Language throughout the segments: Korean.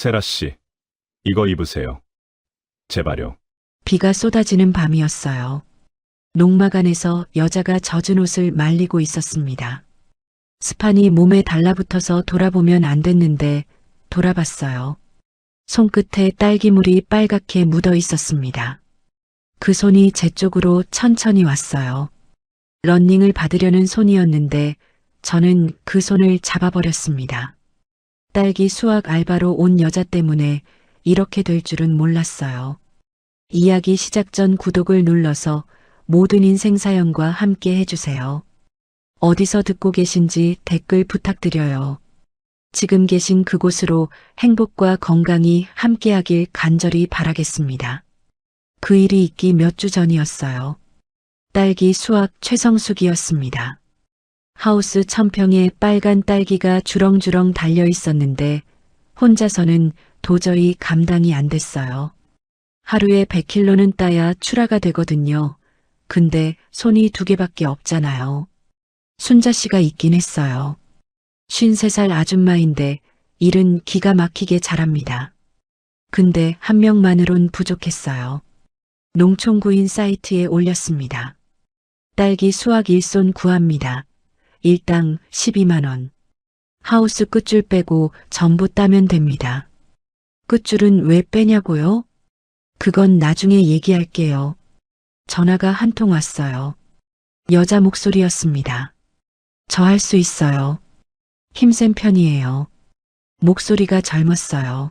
세라 씨, 이거 입으세요. 제발요. 비가 쏟아지는 밤이었어요. 농막 안에서 여자가 젖은 옷을 말리고 있었습니다. 스판이 몸에 달라붙어서 돌아보면 안 됐는데 돌아봤어요. 손끝에 딸기물이 빨갛게 묻어 있었습니다. 그 손이 제 쪽으로 천천히 왔어요. 런닝을 받으려는 손이었는데 저는 그 손을 잡아버렸습니다. 딸기 수확 알바로 온 여자 때문에 이렇게 될 줄은 몰랐어요. 이야기 시작 전 구독을 눌러서 모든 인생 사연과 함께 해주세요. 어디서 듣고 계신지 댓글 부탁드려요. 지금 계신 그곳으로 행복과 건강이 함께하길 간절히 바라겠습니다. 그 일이 있기 몇 주 전이었어요. 딸기 수확 최성수기였습니다. 하우스 천평에 빨간 딸기가 주렁주렁 달려 있었는데 혼자서는 도저히 감당이 안 됐어요. 하루에 100kg는 따야 출하가 되거든요. 근데 손이 2개밖에 없잖아요. 순자 씨가 있긴 했어요. 53살 아줌마인데 일은 기가 막히게 잘합니다. 근데 한 명만으론 부족했어요. 농촌구인 사이트에 올렸습니다. 딸기 수확 일손 구합니다. 일당 12만 원. 하우스 끝줄 빼고 전부 따면 됩니다. 끝줄은 왜 빼냐고요? 그건 나중에 얘기할게요. 전화가 한 통 왔어요. 여자 목소리였습니다. 저 할 수 있어요. 힘센 편이에요. 목소리가 젊었어요.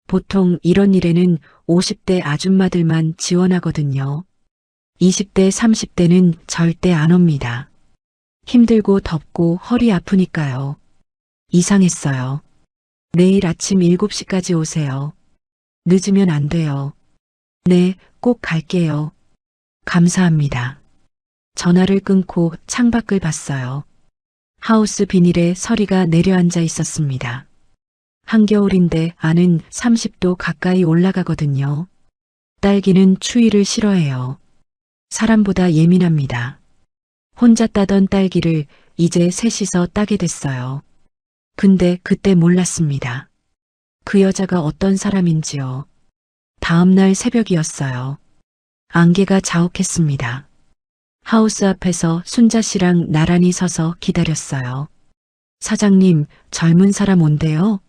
보통 이런 일에는 50대 아줌마들만 지원하거든요. 20대, 30대는 절대 안 옵니다. 힘들고 덥고 허리 아프니까요. 이상했어요. 내일 아침 7시까지 오세요. 늦으면 안 돼요. 네, 꼭 갈게요. 감사합니다. 전화를 끊고 창밖을 봤어요. 하우스 비닐에 서리가 내려앉아 있었습니다. 한겨울인데 안은 30도 가까이 올라가거든요. 딸기는 추위를 싫어해요. 사람보다 예민합니다. 혼자 따던 딸기를 이제 셋이서 따게 됐어요. 근데 그때 몰랐습니다. 그 여자가 어떤 사람인지요. 다음날 새벽이었어요. 안개가 자욱했습니다. 하우스 앞에서 순자 씨랑 나란히 서서 기다렸어요. 사장님, 젊은 사람 온대요?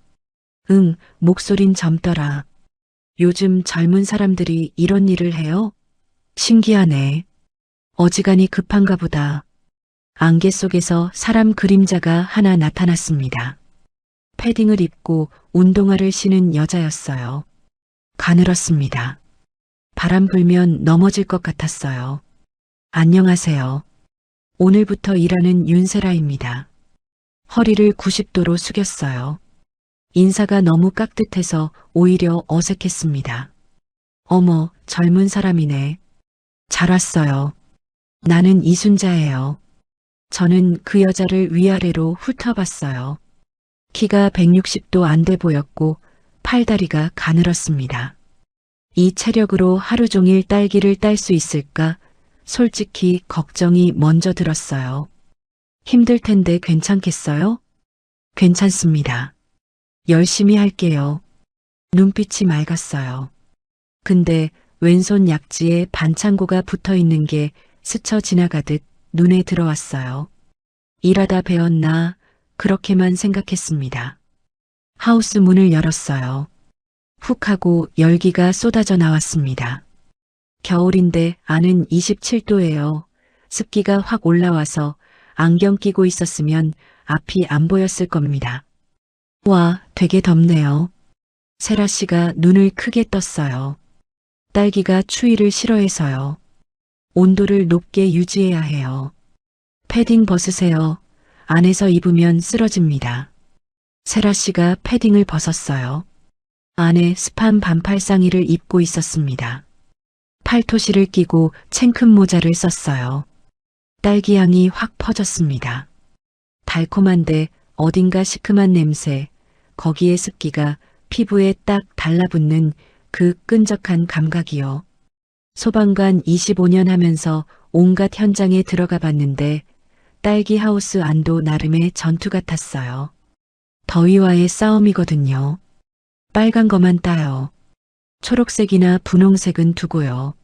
응, 목소린 젊더라. 요즘 젊은 사람들이 이런 일을 해요? 신기하네. 어지간히 급한가 보다. 안개 속에서 사람 그림자가 하나 나타났습니다. 패딩을 입고 운동화를 신은 여자였어요. 가늘었습니다. 바람 불면 넘어질 것 같았어요. 안녕하세요. 오늘부터 일하는 윤세라입니다. 허리를 90도로 숙였어요. 인사가 너무 깍듯해서 오히려 어색했습니다. 어머, 젊은 사람이네. 잘 왔어요. 나는 이순자예요. 저는 그 여자를 위아래로 훑어봤어요. 키가 160도 안 돼 보였고 팔다리가 가늘었습니다. 이 체력으로 하루 종일 딸기를 딸 수 있을까? 솔직히 걱정이 먼저 들었어요. 힘들 텐데 괜찮겠어요? 괜찮습니다. 열심히 할게요. 눈빛이 맑았어요. 근데 왼손 약지에 반창고가 붙어 있는 게 스쳐 지나가듯 눈에 들어왔어요. 일하다 배웠나 그렇게만 생각했습니다. 하우스 문을 열었어요. 훅 하고 열기가 쏟아져 나왔습니다. 겨울인데 안은 27도예요. 습기가 확 올라와서 안경 끼고 있었으면 앞이 안 보였을 겁니다. 와, 되게 덥네요. 세라 씨가 눈을 크게 떴어요. 딸기가 추위를 싫어해서요. 온도를 높게 유지해야 해요. 패딩 벗으세요. 안에서 입으면 쓰러집니다. 세라 씨가 패딩을 벗었어요. 안에 스판 반팔 상의를 입고 있었습니다. 팔토시를 끼고 챙큰 모자를 썼어요. 딸기 향이 확 퍼졌습니다. 달콤한데 어딘가 시큼한 냄새, 거기에 습기가 피부에 딱 달라붙는 그 끈적한 감각이요. 소방관 25년 하면서 온갖 현장에 들어가 봤는데 딸기 하우스 안도 나름의 전투 같았어요. 더위와의 싸움이거든요. 빨간 거만 따요. 초록색이나 분홍색은 두고요.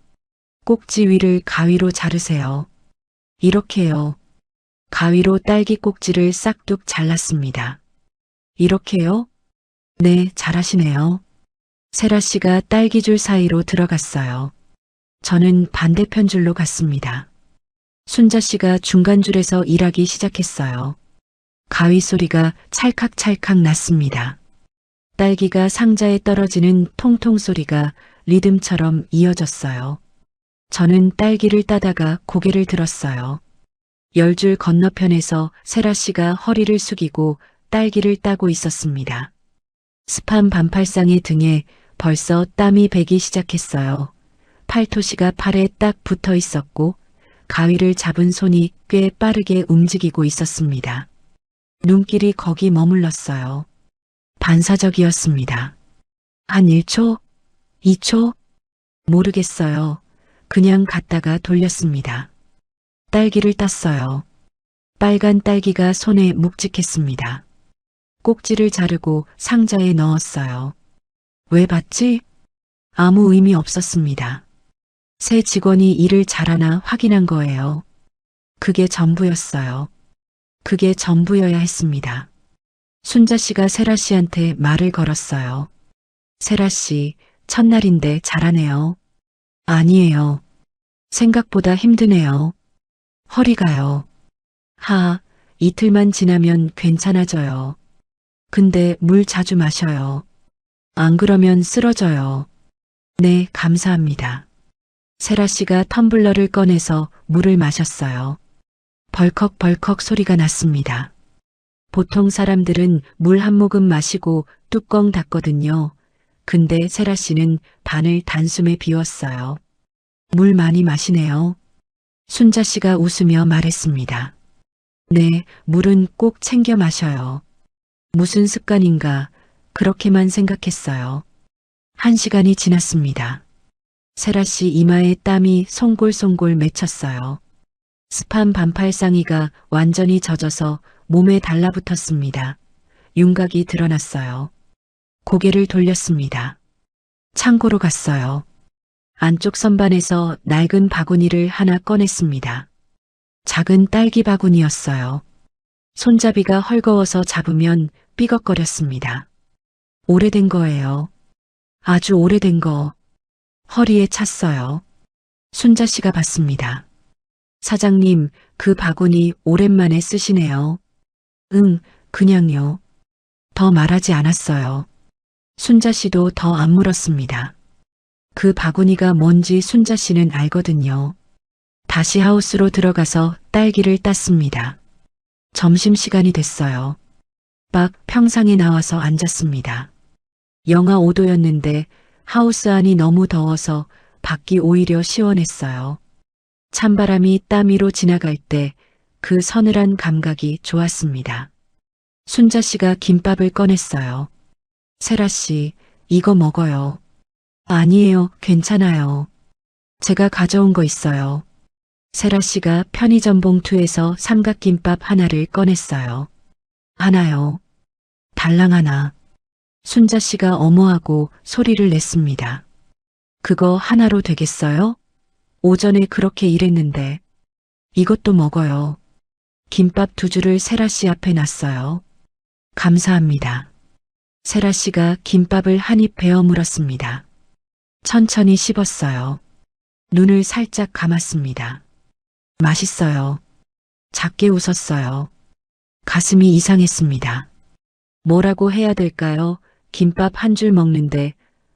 꼭지 위를 가위로 자르세요. 이렇게요. 가위로 딸기 꼭지를 싹둑 잘랐습니다. 이렇게요? 네, 잘하시네요. 세라 씨가 딸기줄 사이로 들어갔어요. 저는 반대편 줄로 갔습니다. 순자 씨가 중간 줄에서 일하기 시작했어요. 가위 소리가 찰칵찰칵 났습니다. 딸기가 상자에 떨어지는 통통 소리가 리듬처럼 이어졌어요. 저는 딸기를 따다가 고개를 들었어요. 10줄 건너편에서 세라 씨가 허리를 숙이고 딸기를 따고 있었습니다. 습한 반팔상의 등에 벌써 땀이 배기 시작했어요. 팔토시가 팔에 딱 붙어 있었고 가위를 잡은 손이 꽤 빠르게 움직이고 있었습니다. 눈길이 거기 머물렀어요. 반사적이었습니다. 한 1초? 2초? 모르겠어요. 그냥 갔다가 돌렸습니다. 딸기를 땄어요. 빨간 딸기가 손에 묵직했습니다. 꼭지를 자르고 상자에 넣었어요. 왜 받지? 아무 의미 없었습니다. 새 직원이 일을 잘하나 확인한 거예요. 그게 전부였어요. 그게 전부여야 했습니다. 순자 씨가 세라 씨한테 말을 걸었어요. 세라 씨, 첫날인데 잘하네요. 아니에요. 생각보다 힘드네요. 허리가요. 이틀만 지나면 괜찮아져요. 근데 물 자주 마셔요. 안 그러면 쓰러져요. 네, 감사합니다. 세라 씨가 텀블러를 꺼내서 물을 마셨어요. 벌컥벌컥 소리가 났습니다. 보통 사람들은 물 한 모금 마시고 뚜껑 닫거든요. 근데 세라 씨는 반을 단숨에 비웠어요. 물 많이 마시네요. 순자 씨가 웃으며 말했습니다. 네, 물은 꼭 챙겨 마셔요. 무슨 습관인가 그렇게만 생각했어요. 1시간이 지났습니다. 세라 씨 이마에 땀이 송골송골 맺혔어요. 습한 반팔상의가 완전히 젖어서 몸에 달라붙었습니다. 윤곽이 드러났어요. 고개를 돌렸습니다. 창고로 갔어요. 안쪽 선반에서 낡은 바구니를 하나 꺼냈습니다. 작은 딸기 바구니였어요. 손잡이가 헐거워서 잡으면 삐걱거렸습니다. 오래된 거예요. 아주 오래된 거. 허리에 찼어요. 순자 씨가 봤습니다. 사장님, 그 바구니 오랜만에 쓰시네요. 응, 그냥요. 더 말하지 않았어요. 순자 씨도 더 안 물었습니다. 그 바구니가 뭔지 순자 씨는 알거든요. 다시 하우스로 들어가서 딸기를 땄습니다. 점심시간이 됐어요. 막 평상에 나와서 앉았습니다. 영하 5도였는데 하우스 안이 너무 더워서 밖이 오히려 시원했어요. 찬바람이 땀 위로 지나갈 때 그 서늘한 감각이 좋았습니다. 순자 씨가 김밥을 꺼냈어요. 세라 씨, 이거 먹어요. 아니에요, 괜찮아요. 제가 가져온 거 있어요. 세라 씨가 편의점 봉투에서 삼각김밥 하나를 꺼냈어요. 하나요. 달랑 하나. 순자 씨가 어머하고 소리를 냈습니다. 그거 하나로 되겠어요? 오전에 그렇게 일했는데. 이것도 먹어요. 김밥 2줄을 세라 씨 앞에 놨어요. 감사합니다. 세라 씨가 김밥을 한 입 베어 물었습니다. 천천히 씹었어요. 눈을 살짝 감았습니다. 맛있어요. 작게 웃었어요. 가슴이 이상했습니다. 뭐라고 해야 될까요? 김밥 한 줄 먹는데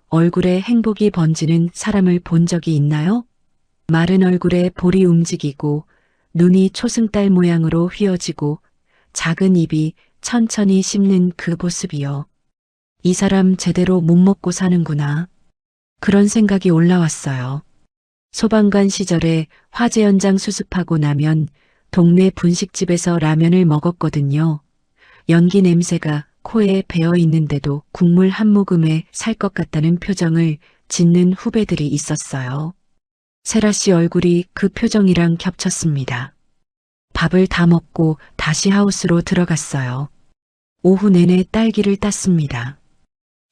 얼굴에 행복이 번지는 사람을 본 적이 있나요? 마른 얼굴에 볼이 움직이고 눈이 초승달 모양으로 휘어지고 작은 입이 천천히 씹는 그 모습이요. 이 사람 제대로 못 먹고 사는구나. 그런 생각이 올라왔어요. 소방관 시절에 화재 현장 수습하고 나면 동네 분식집에서 라면을 먹었거든요. 연기 냄새가 코에 배어 있는데도 국물 한 모금에 살 것 같다는 표정을 짓는 후배들이 있었어요. 세라 씨 얼굴이 그 표정이랑 겹쳤습니다. 밥을 다 먹고 다시 하우스로 들어갔어요. 오후 내내 딸기를 땄습니다.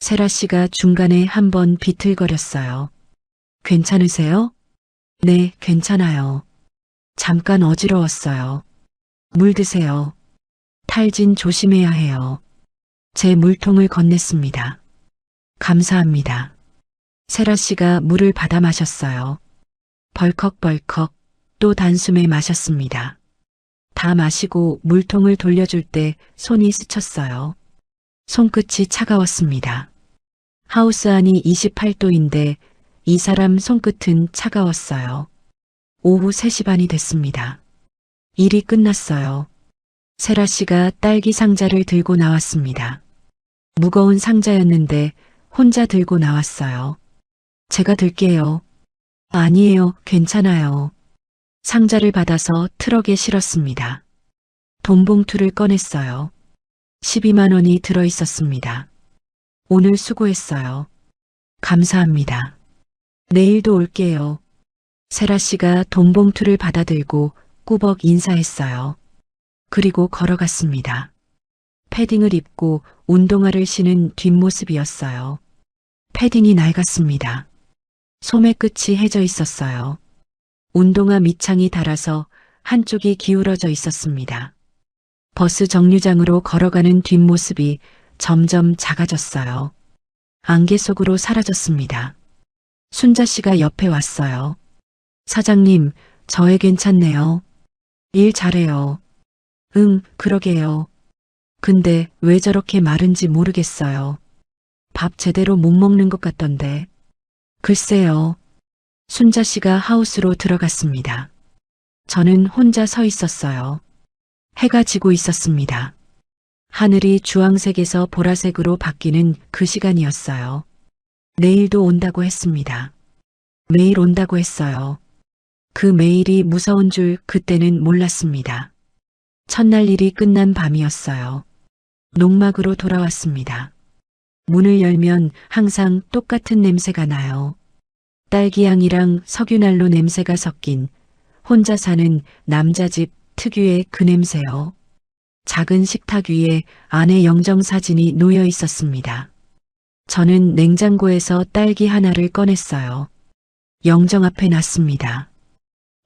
세라 씨가 중간에 한번 비틀거렸어요. 괜찮으세요? 네, 괜찮아요. 잠깐 어지러웠어요. 물 드세요. 탈진 조심해야 해요. 제 물통을 건넸습니다. 감사합니다. 세라 씨가 물을 받아 마셨어요. 벌컥벌컥 또 단숨에 마셨습니다. 다 마시고 물통을 돌려줄 때 손이 스쳤어요. 손끝이 차가웠습니다. 하우스 안이 28도인데 이 사람 손끝은 차가웠어요. 오후 3시 반이 됐습니다. 일이 끝났어요. 세라 씨가 딸기 상자를 들고 나왔습니다. 무거운 상자였는데 혼자 들고 나왔어요. 제가 들게요. 아니에요, 괜찮아요. 상자를 받아서 트럭에 실었습니다. 돈 봉투를 꺼냈어요. 12만 원이 들어 있었습니다. 오늘 수고했어요. 감사합니다. 내일도 올게요. 세라 씨가 돈 봉투를 받아들고 꾸벅 인사했어요. 그리고 걸어갔습니다. 패딩을 입고 운동화를 신은 뒷모습이었어요. 패딩이 낡았습니다. 소매 끝이 해져 있었어요. 운동화 밑창이 닳아서 한쪽이 기울어져 있었습니다. 버스 정류장으로 걸어가는 뒷모습이 점점 작아졌어요. 안개 속으로 사라졌습니다. 순자 씨가 옆에 왔어요. 사장님, 저 애 괜찮네요. 일 잘해요. 응, 그러게요. 근데 왜 저렇게 마른지 모르겠어요. 밥 제대로 못 먹는 것 같던데. 글쎄요. 순자 씨가 하우스로 들어갔습니다. 저는 혼자 서 있었어요. 해가 지고 있었습니다. 하늘이 주황색에서 보라색으로 바뀌는 그 시간이었어요. 내일도 온다고 했습니다. 매일 온다고 했어요. 그 매일이 무서운 줄 그때는 몰랐습니다. 첫날 일이 끝난 밤이었어요. 농막으로 돌아왔습니다. 문을 열면 항상 똑같은 냄새가 나요. 딸기향이랑 석유난로 냄새가 섞인 혼자 사는 남자집 특유의 그 냄새요. 작은 식탁 위에 아내 영정사진이 놓여 있었습니다. 저는 냉장고에서 딸기 하나를 꺼냈어요. 영정 앞에 놨습니다.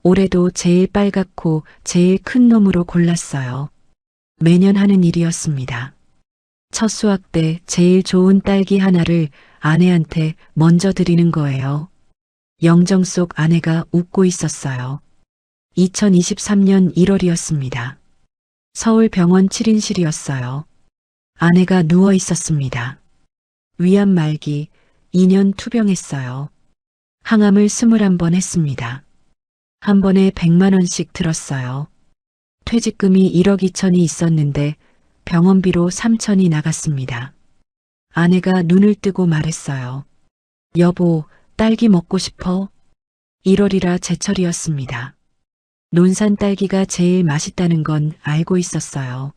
올해도 제일 빨갛고 제일 큰 놈으로 골랐어요. 매년 하는 일이었습니다. 첫 수확 때 제일 좋은 딸기 하나를 아내한테 먼저 드리는 거예요. 영정 속 아내가 웃고 있었어요. 2023년 1월이었습니다. 서울 병원 7인실이었어요. 아내가 누워 있었습니다. 위암 말기, 2년 투병했어요. 항암을 21번 했습니다. 한 번에 100만 원씩 들었어요. 퇴직금이 1억 2천이 있었는데 병원비로 3천이 나갔습니다. 아내가 눈을 뜨고 말했어요. 여보, 딸기 먹고 싶어? 1월이라 제철이었습니다. 논산 딸기가 제일 맛있다는 건 알고 있었어요.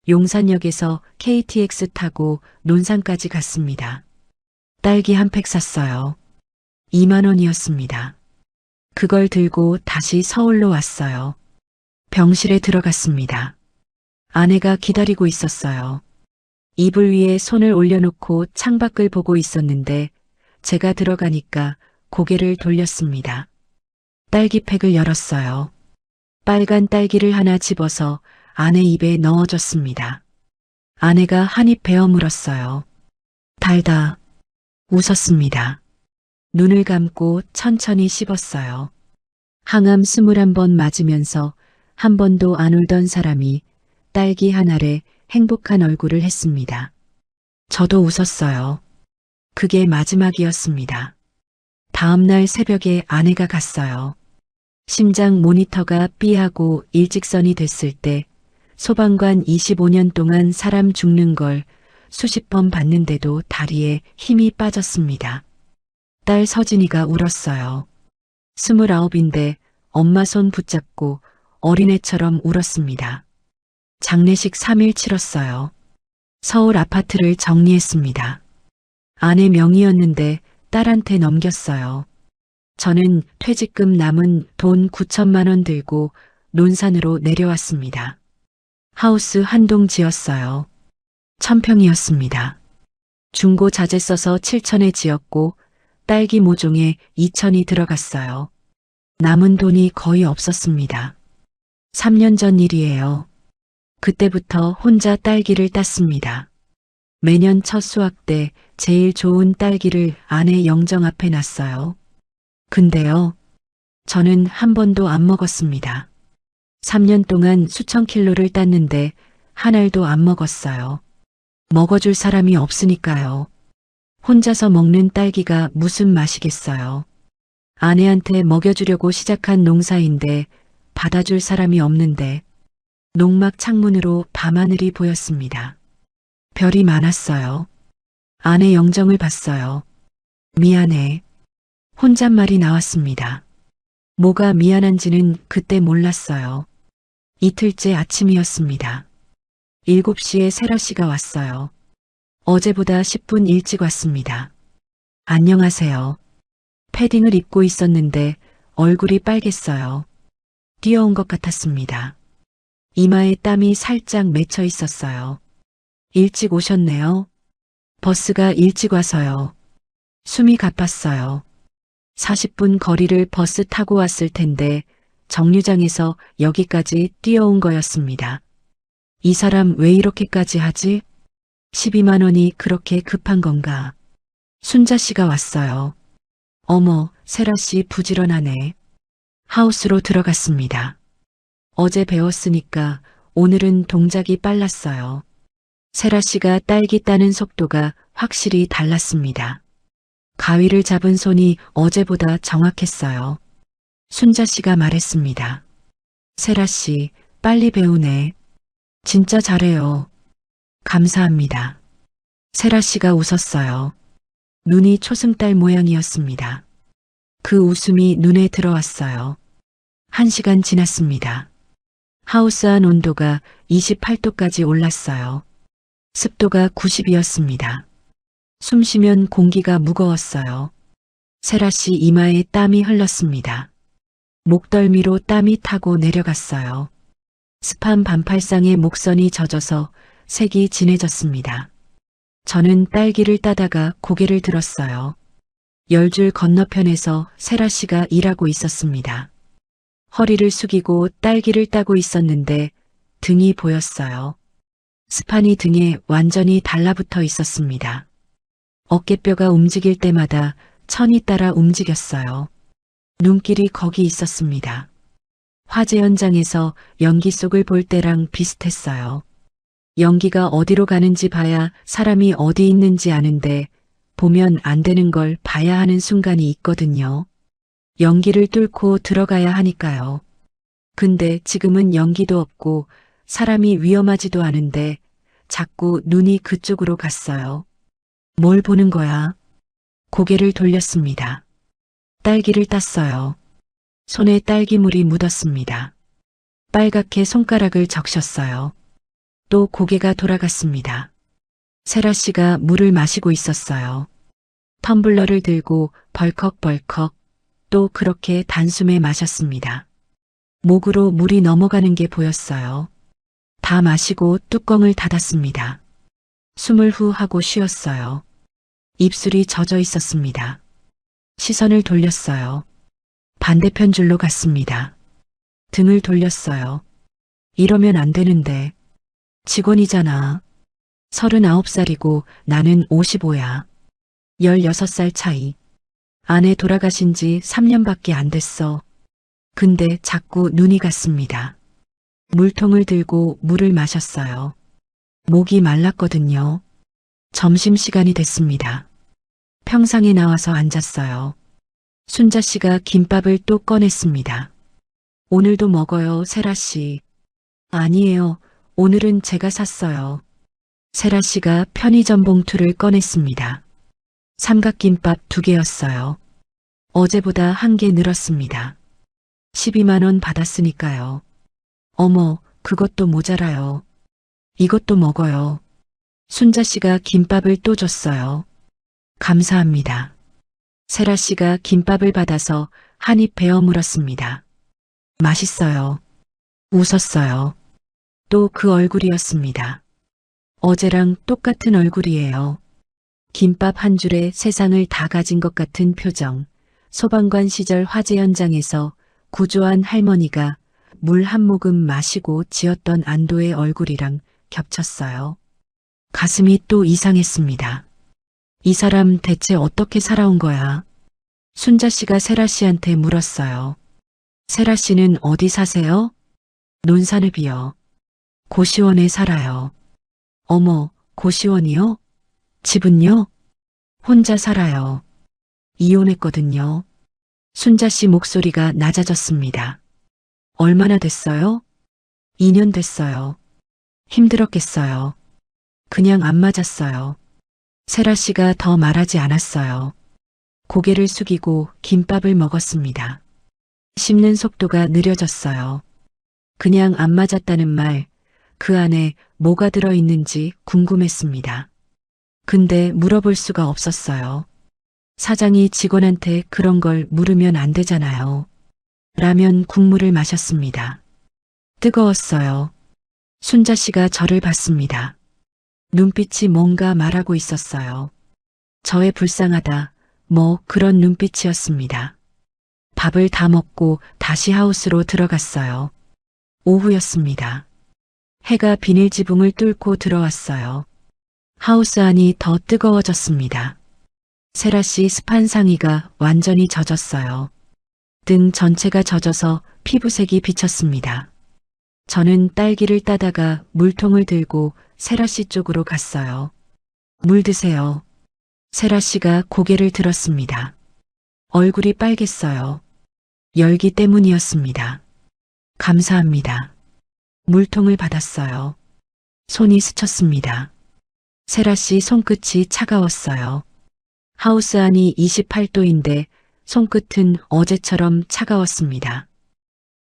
용산역에서 KTX 타고 논산까지 갔습니다. 딸기 한 팩 샀어요. 2만 원이었습니다. 그걸 들고 다시 서울로 왔어요. 병실에 들어갔습니다. 아내가 기다리고 있었어요. 이불 위에 손을 올려놓고 창밖을 보고 있었는데 제가 들어가니까 고개를 돌렸습니다. 딸기팩을 열었어요. 빨간 딸기를 하나 집어서 아내 입에 넣어줬습니다. 아내가 한 입 베어 물었어요. 달다. 웃었습니다. 눈을 감고 천천히 씹었어요. 항암 21번 맞으면서 한 번도 안 울던 사람이 딸기 하나에 행복한 얼굴을 했습니다. 저도 웃었어요. 그게 마지막이었습니다. 다음날 새벽에 아내가 갔어요. 심장 모니터가 삐하고 일직선이 됐을 때 소방관 25년 동안 사람 죽는 걸 수십 번 봤는데도 다리에 힘이 빠졌습니다. 딸 서진이가 울었어요. 29인데 엄마 손 붙잡고 어린애처럼 울었습니다. 장례식 3일 치렀어요. 서울 아파트를 정리했습니다. 아내 명의였는데 딸한테 넘겼어요. 저는 퇴직금 남은 돈 9천만 원 들고 논산으로 내려왔습니다. 하우스 한 동 지었어요. 1000평이었습니다. 중고 자재 써서 7천에 지었고 딸기 모종에 2천이 들어갔어요. 남은 돈이 거의 없었습니다. 3년 전 일이에요. 그때부터 혼자 딸기를 땄습니다. 매년 첫 수확 때 제일 좋은 딸기를 아내 영정 앞에 놨어요. 근데요, 저는 한 번도 안 먹었습니다. 3년 동안 수천 킬로를 땄는데 한 알도 안 먹었어요. 먹어줄 사람이 없으니까요. 혼자서 먹는 딸기가 무슨 맛이겠어요. 아내한테 먹여주려고 시작한 농사인데 받아줄 사람이 없는데 농막 창문으로 밤하늘이 보였습니다. 별이 많았어요. 아내 영정을 봤어요. 미안해. 혼잣말이 나왔습니다. 뭐가 미안한지는 그때 몰랐어요. 이틀째 아침이었습니다. 7시에 세라 씨가 왔어요. 어제보다 10분 일찍 왔습니다. 안녕하세요. 패딩을 입고 있었는데 얼굴이 빨갰어요. 뛰어온 것 같았습니다. 이마에 땀이 살짝 맺혀 있었어요. 일찍 오셨네요. 버스가 일찍 와서요. 숨이 가빴어요. 40분 거리를 버스 타고 왔을 텐데 정류장에서 여기까지 뛰어온 거였습니다. 이 사람 왜 이렇게까지 하지? 12만 원이 그렇게 급한 건가? 순자 씨가 왔어요. 어머, 세라 씨 부지런하네. 하우스로 들어갔습니다. 어제 배웠으니까 오늘은 동작이 빨랐어요. 세라 씨가 딸기 따는 속도가 확실히 달랐습니다. 가위를 잡은 손이 어제보다 정확했어요. 순자 씨가 말했습니다. 세라 씨, 빨리 배우네. 진짜 잘해요. 감사합니다. 세라 씨가 웃었어요. 눈이 초승달 모양이었습니다. 그 웃음이 눈에 들어왔어요. 1시간 지났습니다. 하우스 안 온도가 28도까지 올랐어요. 습도가 90이었습니다. 숨 쉬면 공기가 무거웠어요. 세라 씨 이마에 땀이 흘렀습니다. 목덜미로 땀이 타고 내려갔어요. 습한 반팔상에 목선이 젖어서 색이 진해졌습니다. 저는 딸기를 따다가 고개를 들었어요. 열줄 건너편에서 세라 씨가 일하고 있었습니다. 허리를 숙이고 딸기를 따고 있었는데 등이 보였어요. 스판이 등에 완전히 달라붙어 있었습니다. 어깨뼈가 움직일 때마다 천이 따라 움직였어요. 눈길이 거기 있었습니다. 화재 현장에서 연기 속을 볼 때랑 비슷했어요. 연기가 어디로 가는지 봐야 사람이 어디 있는지 아는데 보면 안 되는 걸 봐야 하는 순간이 있거든요. 연기를 뚫고 들어가야 하니까요. 근데 지금은 연기도 없고 사람이 위험하지도 않은데 자꾸 눈이 그쪽으로 갔어요. 뭘 보는 거야? 고개를 돌렸습니다. 딸기를 땄어요. 손에 딸기물이 묻었습니다. 빨갛게 손가락을 적셨어요. 또 고개가 돌아갔습니다. 세라 씨가 물을 마시고 있었어요. 텀블러를 들고 벌컥벌컥 또 그렇게 단숨에 마셨습니다. 목으로 물이 넘어가는 게 보였어요. 다 마시고 뚜껑을 닫았습니다. 숨을 후 하고 쉬었어요. 입술이 젖어 있었습니다. 시선을 돌렸어요. 반대편 줄로 갔습니다. 등을 돌렸어요. 이러면 안 되는데. 직원이잖아. 39살이고 나는 55야. 16살 차이. 아내 돌아가신 지 3년밖에 안 됐어. 근데 자꾸 눈이 갔습니다. 물통을 들고 물을 마셨어요. 목이 말랐거든요. 점심시간이 됐습니다. 평상에 나와서 앉았어요. 순자 씨가 김밥을 또 꺼냈습니다. 오늘도 먹어요, 세라 씨. 아니에요. 오늘은 제가 샀어요. 세라 씨가 편의점 봉투를 꺼냈습니다. 삼각김밥 2개였어요. 어제보다 1개 늘었습니다. 12만 원 받았으니까요. 어머, 그것도 모자라요. 이것도 먹어요. 순자 씨가 김밥을 또 줬어요. 감사합니다. 세라 씨가 김밥을 받아서 한 입 베어 물었습니다. 맛있어요. 웃었어요. 또 그 얼굴이었습니다. 어제랑 똑같은 얼굴이에요. 김밥 한 줄에 세상을 다 가진 것 같은 표정. 소방관 시절 화재 현장에서 구조한 할머니가 물 한 모금 마시고 지었던 안도의 얼굴이랑 겹쳤어요. 가슴이 또 이상했습니다. 이 사람 대체 어떻게 살아온 거야? 순자 씨가 세라 씨한테 물었어요. 세라 씨는 어디 사세요? 논산읍이요. 고시원에 살아요. 어머, 고시원이요? 집은요? 혼자 살아요. 이혼했거든요. 순자 씨 목소리가 낮아졌습니다. 얼마나 됐어요? 2년 됐어요. 힘들었겠어요. 그냥 안 맞았어요. 세라 씨가 더 말하지 않았어요. 고개를 숙이고 김밥을 먹었습니다. 씹는 속도가 느려졌어요. 그냥 안 맞았다는 말, 그 안에 뭐가 들어있는지 궁금했습니다. 근데 물어볼 수가 없었어요. 사장이 직원한테 그런 걸 물으면 안 되잖아요. 라면 국물을 마셨습니다. 뜨거웠어요. 순자 씨가 저를 봤습니다. 눈빛이 뭔가 말하고 있었어요. 저의 불쌍하다, 뭐 그런 눈빛이었습니다. 밥을 다 먹고 다시 하우스로 들어갔어요. 오후였습니다. 해가 비닐 지붕을 뚫고 들어왔어요. 하우스 안이 더 뜨거워졌습니다. 세라 씨 습한 상의가 완전히 젖었어요. 등 전체가 젖어서 피부색이 비쳤습니다. 저는 딸기를 따다가 물통을 들고 세라 씨 쪽으로 갔어요. 물 드세요. 세라 씨가 고개를 들었습니다. 얼굴이 빨갰어요. 열기 때문이었습니다. 감사합니다. 물통을 받았어요. 손이 스쳤습니다. 세라 씨 손끝이 차가웠어요. 하우스 안이 28도인데 손끝은 어제처럼 차가웠습니다.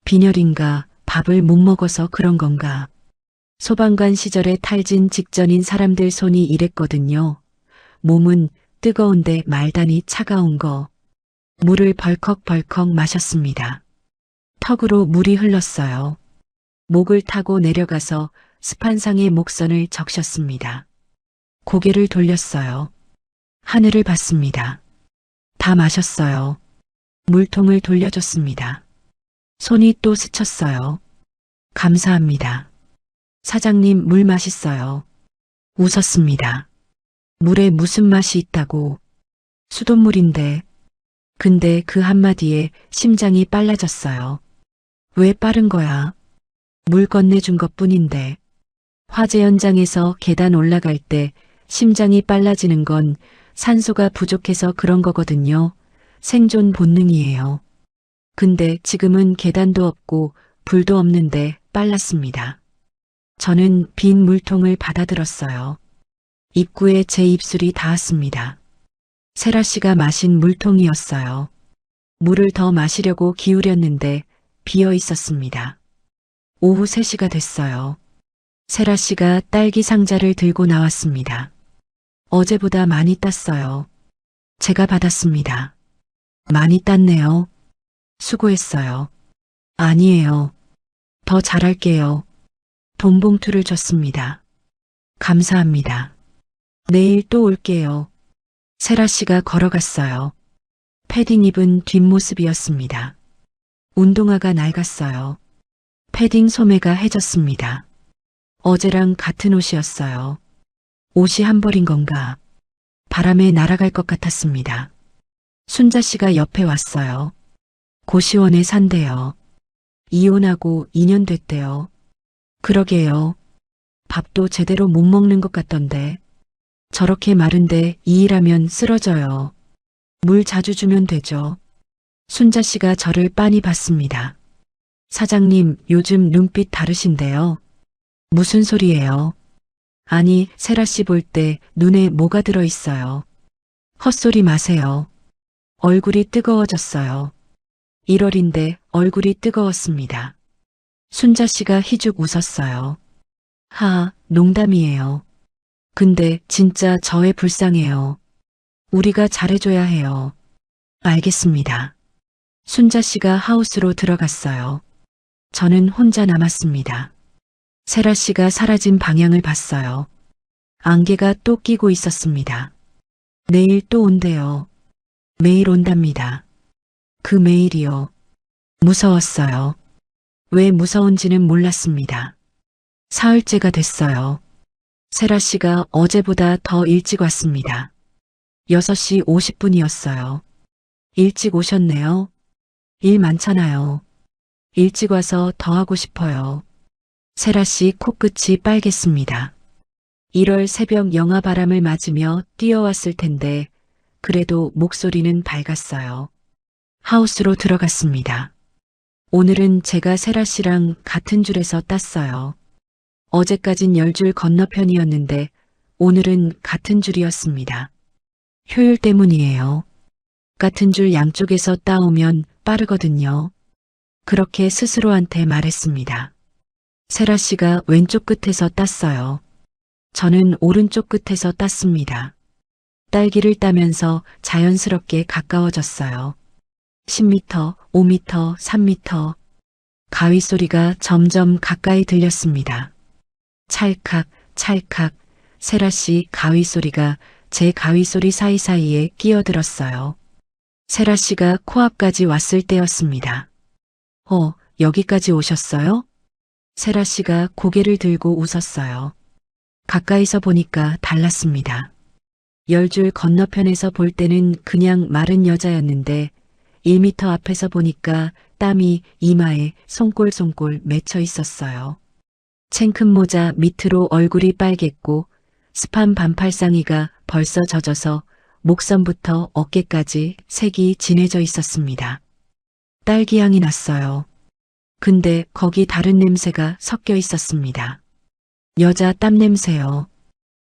빈혈인가 밥을 못 먹어서 그런 건가. 소방관 시절에 탈진 직전인 사람들 손이 이랬거든요. 몸은 뜨거운데 말단이 차가운 거. 물을 벌컥벌컥 마셨습니다. 턱으로 물이 흘렀어요. 목을 타고 내려가서 스판상의 목선을 적셨습니다. 고개를 돌렸어요. 하늘을 봤습니다. 다 마셨어요. 물통을 돌려줬습니다. 손이 또 스쳤어요. 감사합니다. 사장님 물 맛있어요. 웃었습니다. 물에 무슨 맛이 있다고. 수돗물인데. 근데 그 한마디에 심장이 빨라졌어요. 왜 빠른 거야? 물 건네준 것뿐인데. 화재 현장에서 계단 올라갈 때 심장이 빨라지는 건 산소가 부족해서 그런 거거든요. 생존 본능이에요. 근데 지금은 계단도 없고 불도 없는데 빨랐습니다. 저는 빈 물통을 받아들었어요. 입구에 제 입술이 닿았습니다. 세라 씨가 마신 물통이었어요. 물을 더 마시려고 기울였는데 비어 있었습니다. 오후 3시가 됐어요. 세라 씨가 딸기 상자를 들고 나왔습니다. 어제보다 많이 땄어요. 제가 받았습니다. 많이 땄네요. 수고했어요. 아니에요. 더 잘할게요. 돈 봉투를 줬습니다. 감사합니다. 내일 또 올게요. 세라 씨가 걸어갔어요. 패딩 입은 뒷모습이었습니다. 운동화가 낡았어요. 패딩 소매가 해졌습니다. 어제랑 같은 옷이었어요. 옷이 한 벌인 건가? 바람에 날아갈 것 같았습니다. 순자 씨가 옆에 왔어요. 고시원에 산대요. 이혼하고 2년 됐대요. 그러게요. 밥도 제대로 못 먹는 것 같던데. 저렇게 마른데 이 일하면 쓰러져요. 물 자주 주면 되죠. 순자 씨가 저를 빤히 봤습니다. 사장님, 요즘 눈빛 다르신데요. 무슨 소리예요? 아니, 세라 씨 볼 때 눈에 뭐가 들어 있어요. 헛소리 마세요. 얼굴이 뜨거워졌어요. 1월인데 얼굴이 뜨거웠습니다. 순자 씨가 희죽 웃었어요. 농담이에요. 근데 진짜 저애 불쌍해요. 우리가 잘해줘야 해요. 알겠습니다. 순자 씨가 하우스로 들어갔어요. 저는 혼자 남았습니다. 세라 씨가 사라진 방향을 봤어요. 안개가 또 끼고 있었습니다. 내일 또 온대요. 매일 온답니다. 그 매일이요. 무서웠어요. 왜 무서운지는 몰랐습니다. 사흘째가 됐어요. 세라 씨가 어제보다 더 일찍 왔습니다. 6시 50분이었어요. 일찍 오셨네요. 일 많잖아요. 일찍 와서 더 하고 싶어요. 세라 씨 코끝이 빨갰습니다. 1월 새벽 영하 바람을 맞으며 뛰어왔을 텐데 그래도 목소리는 밝았어요. 하우스로 들어갔습니다. 오늘은 제가 세라 씨랑 같은 줄에서 땄어요. 어제까진 10줄 건너편이었는데 오늘은 같은 줄이었습니다. 효율 때문이에요. 같은 줄 양쪽에서 따오면 빠르거든요. 그렇게 스스로한테 말했습니다. 세라 씨가 왼쪽 끝에서 땄어요. 저는 오른쪽 끝에서 땄습니다. 딸기를 따면서 자연스럽게 가까워졌어요. 10m, 5m, 3m. 가위 소리가 점점 가까이 들렸습니다. 찰칵, 찰칵, 세라 씨 가위 소리가 제 가위 소리 사이사이에 끼어들었어요. 세라 씨가 코앞까지 왔을 때였습니다. 여기까지 오셨어요? 세라 씨가 고개를 들고 웃었어요. 가까이서 보니까 달랐습니다. 10줄 건너편에서 볼 때는 그냥 마른 여자였는데 1m 앞에서 보니까 땀이 이마에 송골송골 맺혀 있었어요. 챙큰 모자 밑으로 얼굴이 빨갰고 스판 반팔상의가 벌써 젖어서 목선부터 어깨까지 색이 진해져 있었습니다. 딸기향이 났어요. 근데 거기 다른 냄새가 섞여 있었습니다. 여자 땀 냄새요.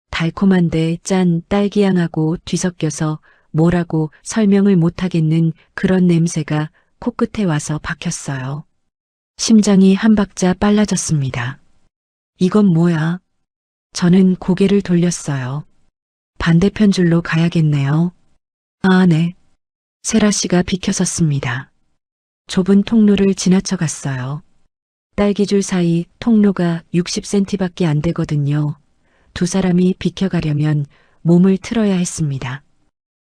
달콤한데 짠 딸기향하고 뒤섞여서 뭐라고 설명을 못하겠는 그런 냄새가 코끝에 와서 박혔어요. 심장이 한 박자 빨라졌습니다. 이건 뭐야? 저는 고개를 돌렸어요. 반대편 줄로 가야겠네요. 아, 네. 세라 씨가 비켜섰습니다. 좁은 통로를 지나쳐 갔어요. 딸기줄 사이 통로가 60cm밖에 안 되거든요. 두 사람이 비켜가려면 몸을 틀어야 했습니다.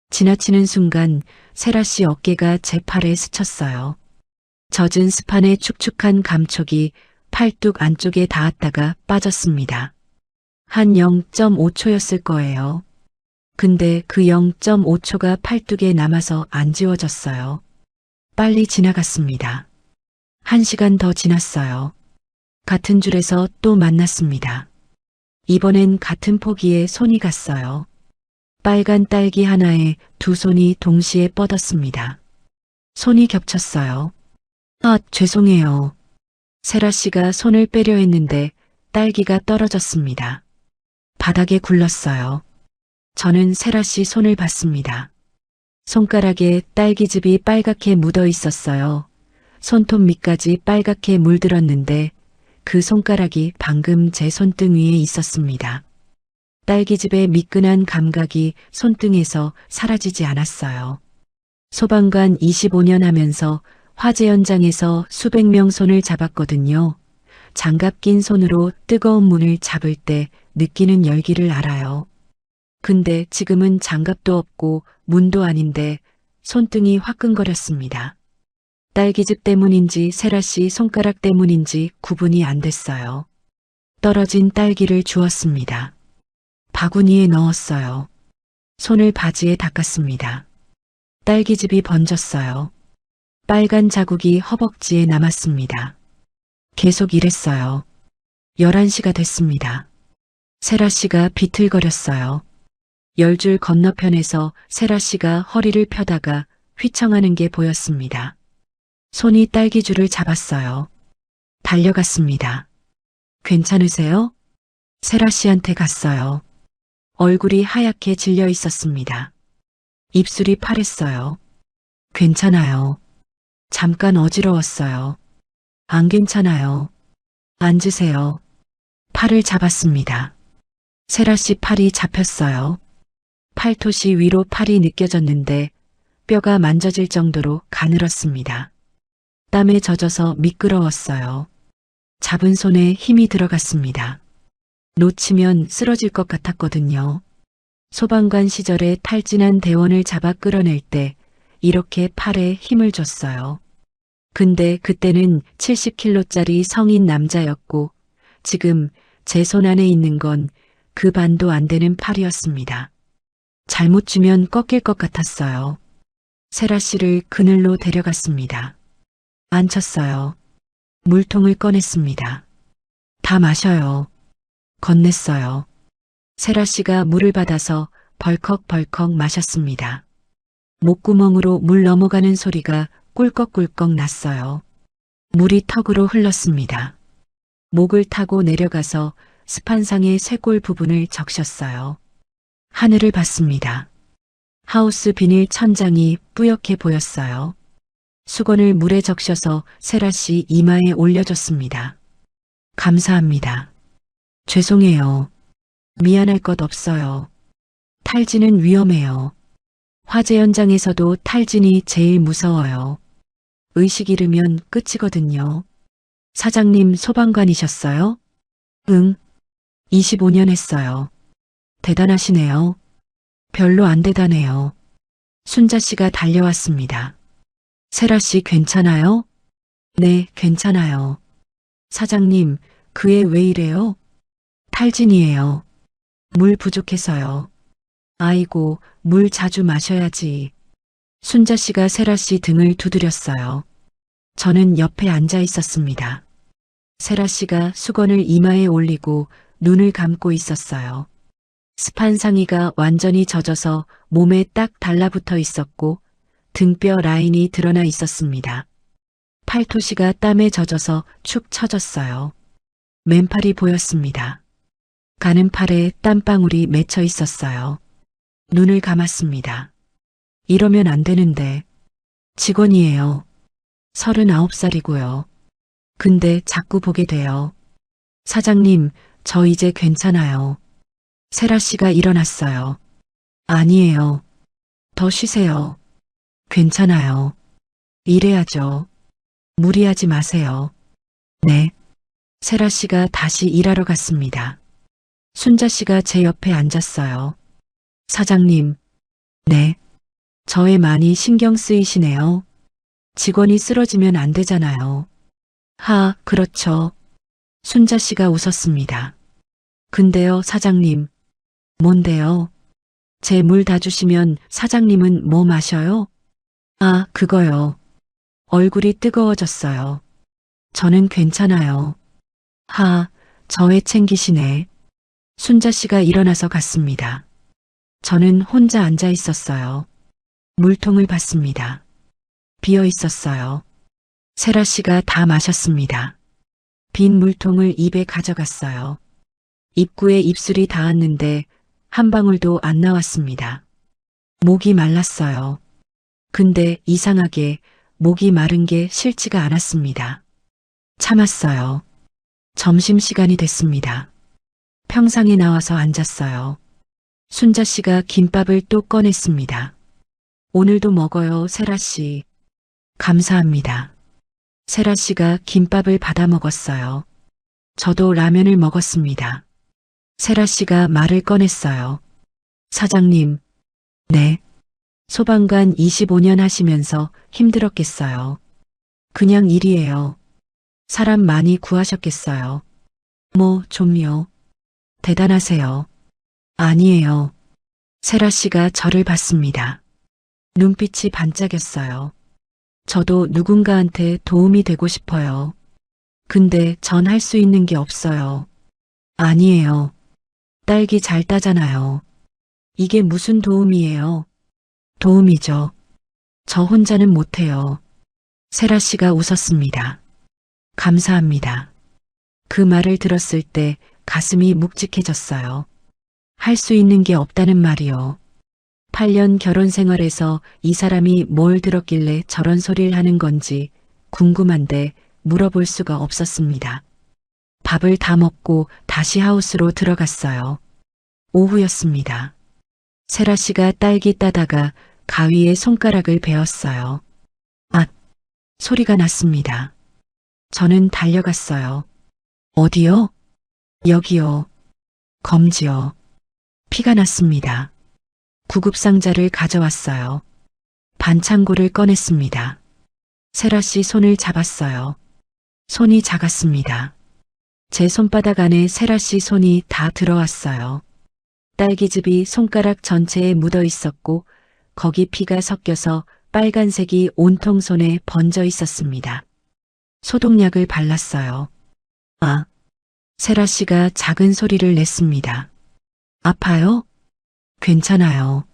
지나치는 순간 세라 씨 어깨가 제 팔에 스쳤어요. 젖은 스판의 축축한 감촉이 팔뚝 안쪽에 닿았다가 빠졌습니다. 한 0.5초였을 거예요. 근데 그 0.5초가 팔뚝에 남아서 안 지워졌어요. 빨리 지나갔습니다. 1시간 더 지났어요. 같은 줄에서 또 만났습니다. 이번엔 같은 포기에 손이 갔어요. 빨간 딸기 하나에 두 손이 동시에 뻗었습니다. 손이 겹쳤어요. 아, 죄송해요. 세라 씨가 손을 빼려 했는데 딸기가 떨어졌습니다. 바닥에 굴렀어요. 저는 세라 씨 손을 봤습니다. 손가락에 딸기즙이 빨갛게 묻어 있었어요. 손톱 밑까지 빨갛게 물들었는데 그 손가락이 방금 제 손등 위에 있었습니다. 딸기즙의 미끈한 감각이 손등에서 사라지지 않았어요. 소방관 25년 하면서 화재 현장에서 수백 명 손을 잡았거든요. 장갑 낀 손으로 뜨거운 문을 잡을 때 느끼는 열기를 알아요. 근데 지금은 장갑도 없고 문도 아닌데 손등이 화끈거렸습니다. 딸기즙 때문인지 세라 씨 손가락 때문인지 구분이 안 됐어요. 떨어진 딸기를 주었습니다. 바구니에 넣었어요. 손을 바지에 닦았습니다. 딸기즙이 번졌어요. 빨간 자국이 허벅지에 남았습니다. 계속 일했어요. 11시가 됐습니다. 세라 씨가 비틀거렸어요. 10줄 건너편에서 세라 씨가 허리를 펴다가 휘청하는 게 보였습니다. 손이 딸기줄을 잡았어요. 달려갔습니다. 괜찮으세요? 세라 씨한테 갔어요. 얼굴이 하얗게 질려 있었습니다. 입술이 파랬어요. 괜찮아요. 잠깐 어지러웠어요. 안 괜찮아요. 앉으세요. 팔을 잡았습니다. 세라 씨 팔이 잡혔어요. 팔토시 위로 팔이 느껴졌는데 뼈가 만져질 정도로 가늘었습니다. 땀에 젖어서 미끄러웠어요. 잡은 손에 힘이 들어갔습니다. 놓치면 쓰러질 것 같았거든요. 소방관 시절에 탈진한 대원을 잡아 끌어낼 때 이렇게 팔에 힘을 줬어요. 근데 그때는 70kg짜리 성인 남자였고 지금 제 손 안에 있는 건 그 반도 안 되는 팔이었습니다. 잘못 주면 꺾일 것 같았어요. 세라 씨를 그늘로 데려갔습니다. 앉혔어요. 물통을 꺼냈습니다. 다 마셔요. 건넸어요. 세라 씨가 물을 받아서 벌컥벌컥 마셨습니다. 목구멍으로 물 넘어가는 소리가 꿀꺽꿀꺽 났어요. 물이 턱으로 흘렀습니다. 목을 타고 내려가서 스판상의 쇄골 부분을 적셨어요. 하늘을 봤습니다. 하우스 비닐 천장이 뿌옇게 보였어요. 수건을 물에 적셔서 세라 씨 이마에 올려줬습니다. 감사합니다. 죄송해요. 미안할 것 없어요. 탈진은 위험해요. 화재 현장에서도 탈진이 제일 무서워요. 의식 잃으면 끝이거든요. 사장님 소방관이셨어요? 응. 25년 했어요. 대단하시네요. 별로 안 대단해요. 순자 씨가 달려왔습니다. 세라 씨 괜찮아요? 네, 괜찮아요. 사장님, 그 애 왜 이래요? 탈진이에요. 물 부족해서요. 아이고, 물 자주 마셔야지. 순자 씨가 세라 씨 등을 두드렸어요. 저는 옆에 앉아 있었습니다. 세라 씨가 수건을 이마에 올리고 눈을 감고 있었어요. 스판 상의가 완전히 젖어서 몸에 딱 달라붙어 있었고 등뼈 라인이 드러나 있었습니다. 팔토시가 땀에 젖어서 축 처졌어요. 맨팔이 보였습니다. 가는 팔에 땀방울이 맺혀 있었어요. 눈을 감았습니다. 이러면 안 되는데. 직원이에요. 39살이고요. 근데 자꾸 보게 돼요. 사장님, 저 이제 괜찮아요. 세라 씨가 일어났어요. 아니에요. 더 쉬세요. 괜찮아요. 일해야죠. 무리하지 마세요. 네. 세라 씨가 다시 일하러 갔습니다. 순자 씨가 제 옆에 앉았어요. 사장님. 네. 저에 많이 신경 쓰이시네요. 직원이 쓰러지면 안 되잖아요. 그렇죠. 순자 씨가 웃었습니다. 근데요, 사장님. 뭔데요? 제 물 다 주시면 사장님은 뭐 마셔요? 그거요. 얼굴이 뜨거워졌어요. 저는 괜찮아요. 저애 챙기시네. 순자 씨가 일어나서 갔습니다. 저는 혼자 앉아 있었어요. 물통을 봤습니다. 비어 있었어요. 세라 씨가 다 마셨습니다. 빈 물통을 입에 가져갔어요. 입구에 입술이 닿았는데 한 방울도 안 나왔습니다. 목이 말랐어요. 근데 이상하게 목이 마른 게 싫지가 않았습니다. 참았어요. 점심시간이 됐습니다. 평상에 나와서 앉았어요. 순자 씨가 김밥을 또 꺼냈습니다. 오늘도 먹어요, 세라 씨. 감사합니다. 세라 씨가 김밥을 받아 먹었어요. 저도 라면을 먹었습니다. 세라 씨가 말을 꺼냈어요. 사장님. 네. 소방관 25년 하시면서 힘들었겠어요. 그냥 일이에요. 사람 많이 구하셨겠어요. 좀요. 대단하세요. 아니에요. 세라 씨가 저를 봤습니다. 눈빛이 반짝였어요. 저도 누군가한테 도움이 되고 싶어요. 근데 전 할 수 있는 게 없어요. 아니에요. 딸기 잘 따잖아요. 이게 무슨 도움이에요? 도움이죠. 저 혼자는 못해요. 세라 씨가 웃었습니다. 감사합니다. 그 말을 들었을 때 가슴이 묵직해졌어요. 할 수 있는 게 없다는 말이요. 8년 결혼 생활에서 이 사람이 뭘 들었길래 저런 소리를 하는 건지 궁금한데 물어볼 수가 없었습니다. 밥을 다 먹고 다시 하우스로 들어갔어요. 오후였습니다. 세라 씨가 딸기 따다가 가위에 손가락을 베었어요. 소리가 났습니다. 저는 달려갔어요. 어디요? 여기요. 검지요. 피가 났습니다. 구급상자를 가져왔어요. 반창고를 꺼냈습니다. 세라 씨 손을 잡았어요. 손이 작았습니다. 제 손바닥 안에 세라 씨 손이 다 들어왔어요. 딸기즙이 손가락 전체에 묻어 있었고 거기 피가 섞여서 빨간색이 온통 손에 번져 있었습니다. 소독약을 발랐어요. 아, 세라 씨가 작은 소리를 냈습니다. 아파요? 괜찮아요.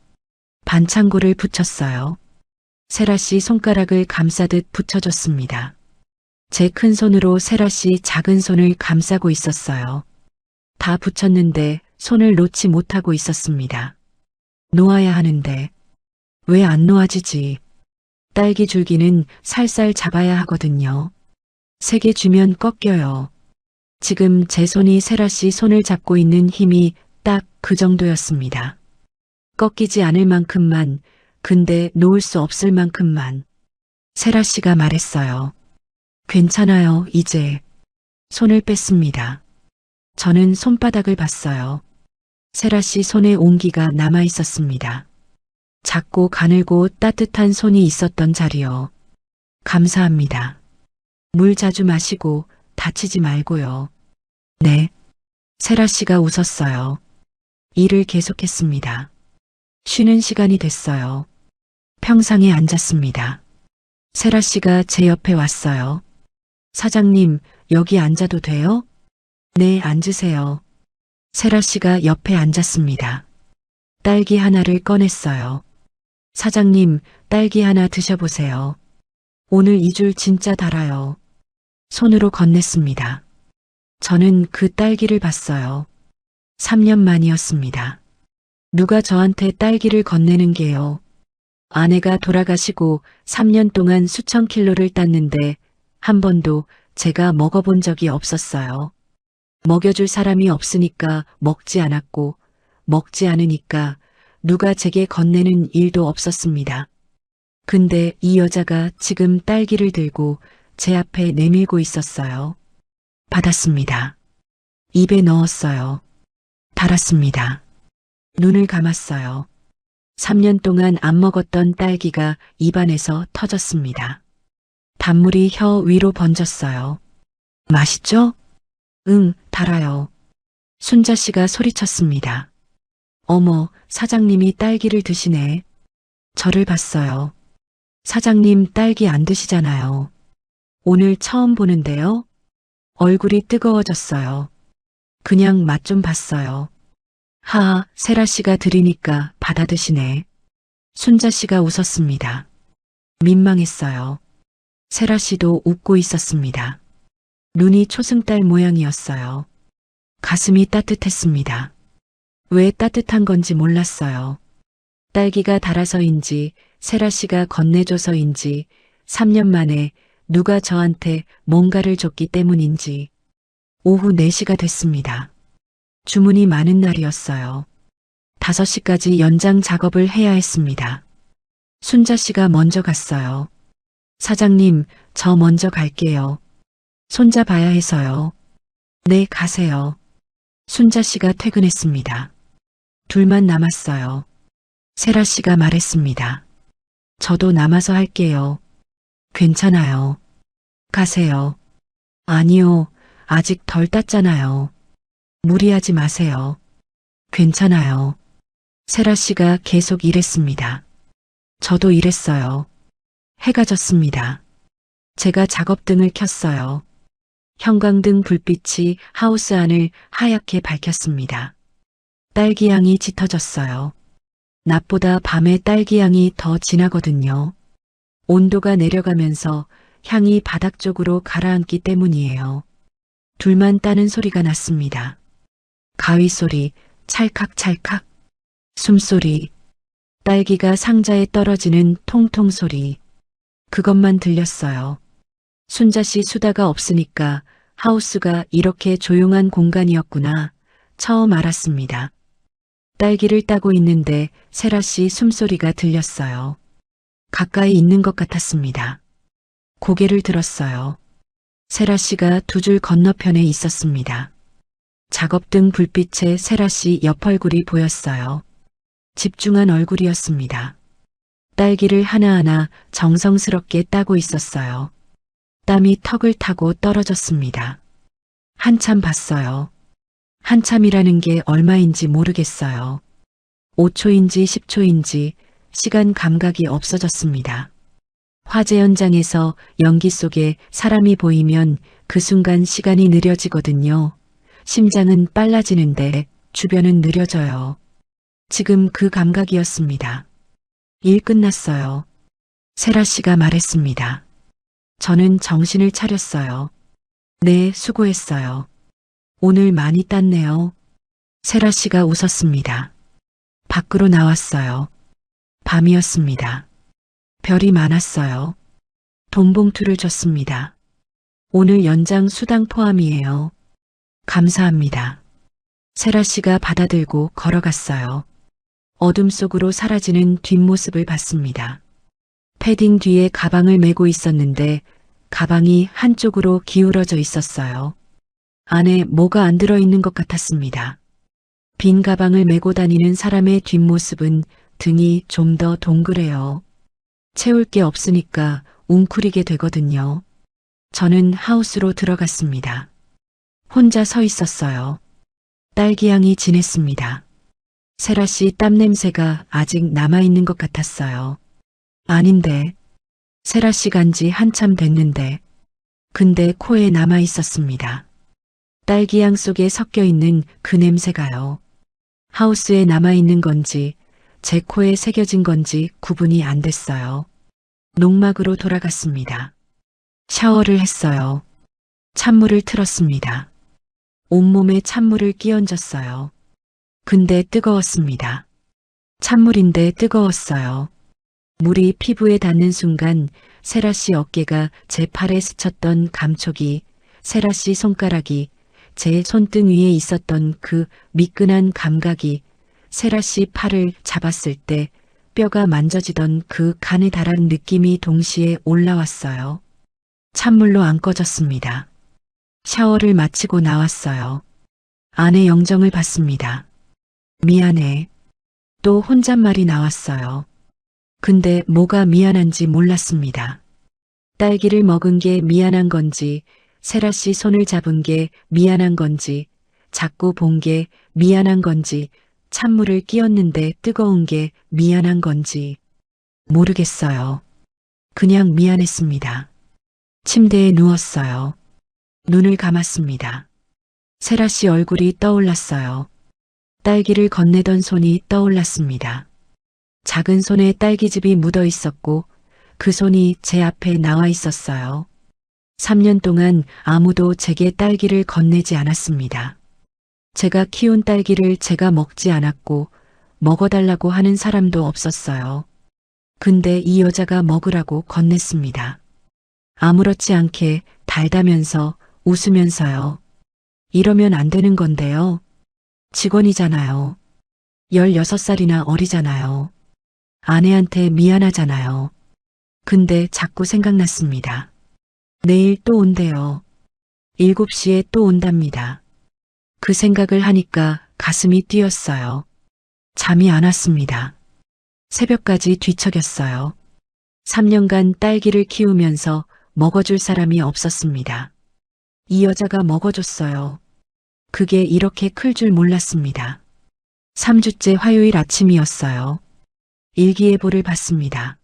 반창고를 붙였어요. 세라 씨 손가락을 감싸듯 붙여줬습니다. 제 큰 손으로 세라 씨 작은 손을 감싸고 있었어요. 다 붙였는데 손을 놓지 못하고 있었습니다. 놓아야 하는데 왜 안 놓아지지? 딸기 줄기는 살살 잡아야 하거든요. 세게 쥐면 꺾여요. 지금 제 손이 세라 씨 손을 잡고 있는 힘이 딱 그 정도였습니다. 꺾이지 않을 만큼만, 근데 놓을 수 없을 만큼만. 세라 씨가 말했어요. 괜찮아요, 이제. 손을 뺐습니다. 저는 손바닥을 봤어요. 세라 씨 손에 온기가 남아 있었습니다. 작고 가늘고 따뜻한 손이 있었던 자리요. 감사합니다. 물 자주 마시고 다치지 말고요. 네. 세라 씨가 웃었어요. 일을 계속했습니다. 쉬는 시간이 됐어요. 평상에 앉았습니다. 세라 씨가 제 옆에 왔어요. 사장님, 여기 앉아도 돼요? 네, 앉으세요. 세라 씨가 옆에 앉았습니다. 딸기 하나를 꺼냈어요. 사장님, 딸기 하나 드셔보세요. 오늘 이 줄 진짜 달아요. 손으로 건넸습니다. 저는 그 딸기를 봤어요. 3년 만이었습니다. 누가 저한테 딸기를 건네는 게요. 아내가 돌아가시고 3년 동안 수천 킬로를 땄는데 한 번도 제가 먹어본 적이 없었어요. 먹여줄 사람이 없으니까 먹지 않았고 먹지 않으니까 누가 제게 건네는 일도 없었습니다. 근데 이 여자가 지금 딸기를 들고 제 앞에 내밀고 있었어요. 받았습니다. 입에 넣었어요. 달았습니다. 눈을 감았어요. 3년 동안 안 먹었던 딸기가 입안에서 터졌습니다. 단물이 혀 위로 번졌어요. 맛있죠? 응, 달아요. 순자 씨가 소리쳤습니다. 어머, 사장님이 딸기를 드시네. 저를 봤어요. 사장님 딸기 안 드시잖아요. 오늘 처음 보는데요? 얼굴이 뜨거워졌어요. 그냥 맛 좀 봤어요. 하하, 세라 씨가 드리니까 받아 드시네. 순자 씨가 웃었습니다. 민망했어요. 세라 씨도 웃고 있었습니다. 눈이 초승달 모양이었어요. 가슴이 따뜻했습니다. 왜 따뜻한 건지 몰랐어요. 딸기가 달아서인지 세라 씨가 건네줘서인지 3년 만에 누가 저한테 뭔가를 줬기 때문인지 오후 4시가 됐습니다. 주문이 많은 날이었어요. 5시까지 연장 작업을 해야 했습니다. 순자 씨가 먼저 갔어요. 사장님, 저 먼저 갈게요. 손자 봐야 해서요. 네, 가세요. 순자 씨가 퇴근했습니다. 둘만 남았어요. 세라 씨가 말했습니다. 저도 남아서 할게요. 괜찮아요. 가세요. 아니요, 아직 덜 땄잖아요. 무리하지 마세요. 괜찮아요. 세라 씨가 계속 일했습니다. 저도 일했어요. 해가 졌습니다. 제가 작업등을 켰어요. 형광등 불빛이 하우스 안을 하얗게 밝혔습니다. 딸기향이 짙어졌어요. 낮보다 밤에 딸기향이 더 진하거든요. 온도가 내려가면서 향이 바닥 쪽으로 가라앉기 때문이에요. 둘만 따는 소리가 났습니다. 가위 소리, 찰칵찰칵, 숨소리, 딸기가 상자에 떨어지는 통통 소리. 그것만 들렸어요. 순자 씨 수다가 없으니까 하우스가 이렇게 조용한 공간이었구나 처음 알았습니다. 딸기를 따고 있는데 세라 씨 숨소리가 들렸어요. 가까이 있는 것 같았습니다. 고개를 들었어요. 세라 씨가 2줄 건너편에 있었습니다. 작업등 불빛에 세라 씨 옆 얼굴이 보였어요. 집중한 얼굴이었습니다. 딸기를 하나하나 정성스럽게 따고 있었어요. 땀이 턱을 타고 떨어졌습니다. 한참 봤어요. 한참이라는 게 얼마인지 모르겠어요. 5초인지 10초인지 시간 감각이 없어졌습니다. 화재 현장에서 연기 속에 사람이 보이면 그 순간 시간이 느려지거든요. 심장은 빨라지는데 주변은 느려져요. 지금 그 감각이었습니다. 일 끝났어요. 세라 씨가 말했습니다. 저는 정신을 차렸어요. 네, 수고했어요. 오늘 많이 땄네요. 세라 씨가 웃었습니다. 밖으로 나왔어요. 밤이었습니다. 별이 많았어요. 돈 봉투를 줬습니다. 오늘 연장 수당 포함이에요. 감사합니다. 세라 씨가 받아들고 걸어갔어요. 어둠 속으로 사라지는 뒷모습을 봤습니다. 패딩 뒤에 가방을 메고 있었는데 가방이 한쪽으로 기울어져 있었어요. 안에 뭐가 안 들어있는 것 같았습니다. 빈 가방을 메고 다니는 사람의 뒷모습은 등이 좀 더 동그래요. 채울 게 없으니까 웅크리게 되거든요. 저는 하우스로 들어갔습니다. 혼자 서 있었어요. 딸기향이 진했습니다. 세라 씨 땀 냄새가 아직 남아있는 것 같았어요. 아닌데. 세라 씨 간지 한참 됐는데. 근데 코에 남아있었습니다. 딸기향 속에 섞여 있는 그 냄새가요. 하우스에 남아있는 건지 제 코에 새겨진 건지 구분이 안 됐어요. 농막으로 돌아갔습니다. 샤워를 했어요. 찬물을 틀었습니다. 온몸에 찬물을 끼얹었어요. 근데 뜨거웠습니다. 찬물인데 뜨거웠어요. 물이 피부에 닿는 순간 세라 씨 어깨가 제 팔에 스쳤던 감촉이, 세라 씨 손가락이 제 손등 위에 있었던 그 미끈한 감각이, 세라 씨 팔을 잡았을 때 뼈가 만져지던 그 가느다란 느낌이 동시에 올라왔어요. 찬물로 안 꺼졌습니다. 샤워를 마치고 나왔어요. 아내 영정을 받습니다. 미안해. 또 혼잣말이 나왔어요. 근데 뭐가 미안한지 몰랐습니다. 딸기를 먹은 게 미안한 건지, 세라 씨 손을 잡은 게 미안한 건지, 자꾸 본 게 미안한 건지, 찬물을 끼얹는데 뜨거운 게 미안한 건지 모르겠어요. 그냥 미안했습니다. 침대에 누웠어요. 눈을 감았습니다. 세라 씨 얼굴이 떠올랐어요. 딸기를 건네던 손이 떠올랐습니다. 작은 손에 딸기즙이 묻어 있었고 그 손이 제 앞에 나와 있었어요. 3년 동안 아무도 제게 딸기를 건네지 않았습니다. 제가 키운 딸기를 제가 먹지 않았고 먹어달라고 하는 사람도 없었어요. 근데 이 여자가 먹으라고 건넸습니다. 아무렇지 않게 달다면서 웃으면서요. 이러면 안 되는 건데요. 직원이잖아요. 16살이나 어리잖아요. 아내한테 미안하잖아요. 근데 자꾸 생각났습니다. 내일 또 온대요. 7시에 또 온답니다. 그 생각을 하니까 가슴이 뛰었어요. 잠이 안 왔습니다. 새벽까지 뒤척였어요. 3년간 딸기를 키우면서 먹어줄 사람이 없었습니다. 이 여자가 먹어줬어요. 그게 이렇게 클 줄 몰랐습니다. 3주째 화요일 아침이었어요. 일기예보를 봤습니다.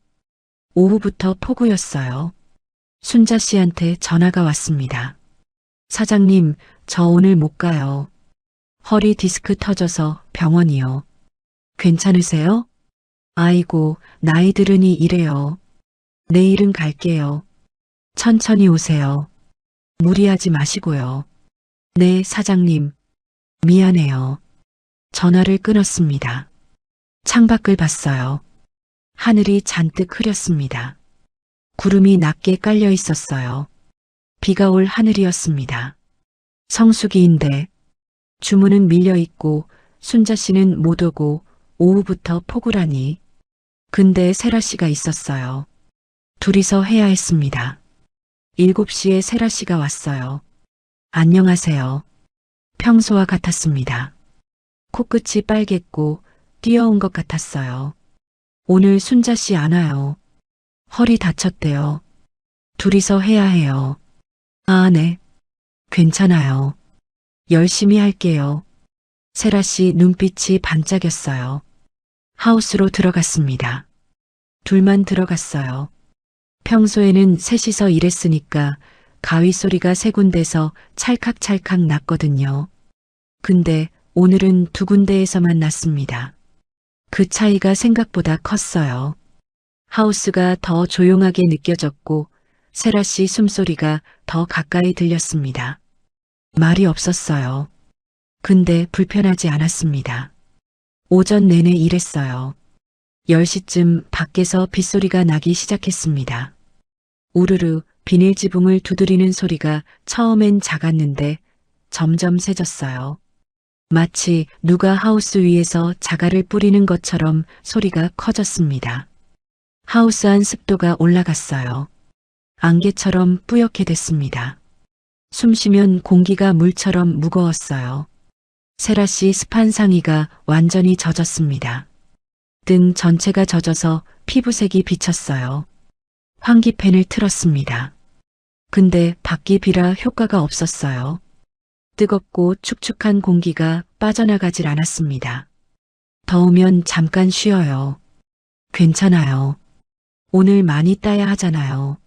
오후부터 폭우였어요. 순자 씨한테 전화가 왔습니다. 사장님, 저 오늘 못 가요. 허리 디스크 터져서 병원이요. 괜찮으세요? 아이고, 나이 들으니 이래요. 내일은 갈게요. 천천히 오세요. 무리하지 마시고요. 네, 사장님. 미안해요. 전화를 끊었습니다. 창밖을 봤어요. 하늘이 잔뜩 흐렸습니다. 구름이 낮게 깔려 있었어요. 비가 올 하늘이었습니다. 성수기인데 주문은 밀려 있고 순자 씨는 못 오고 오후부터 폭우라니. 근데 세라 씨가 있었어요. 둘이서 해야 했습니다. 7시에 세라 씨가 왔어요. 안녕하세요. 평소와 같았습니다. 코끝이 빨갰고 뛰어온 것 같았어요. 오늘 순자 씨 안 와요. 허리 다쳤대요. 둘이서 해야 해요. 아, 네. 괜찮아요. 열심히 할게요. 세라 씨 눈빛이 반짝였어요. 하우스로 들어갔습니다. 둘만 들어갔어요. 평소에는 셋이서 일했으니까 가위 소리가 세 군데서 찰칵찰칵 났거든요. 근데 오늘은 두 군데에서만 났습니다. 그 차이가 생각보다 컸어요. 하우스가 더 조용하게 느껴졌고 세라 씨 숨소리가 더 가까이 들렸습니다. 말이 없었어요. 근데 불편하지 않았습니다. 오전 내내 일했어요. 10시쯤 밖에서 빗소리가 나기 시작했습니다. 우르르 비닐 지붕을 두드리는 소리가 처음엔 작았는데 점점 세졌어요. 마치 누가 하우스 위에서 자갈을 뿌리는 것처럼 소리가 커졌습니다. 하우스 안 습도가 올라갔어요. 안개처럼 뿌옇게 됐습니다. 숨 쉬면 공기가 물처럼 무거웠어요. 세라 씨 습한 상의가 완전히 젖었습니다. 등 전체가 젖어서 피부색이 비쳤어요. 환기팬을 틀었습니다. 근데 밖이 비라 효과가 없었어요. 뜨겁고 축축한 공기가 빠져나가질 않았습니다. 더우면 잠깐 쉬어요. 괜찮아요. 오늘 많이 따야 하잖아요.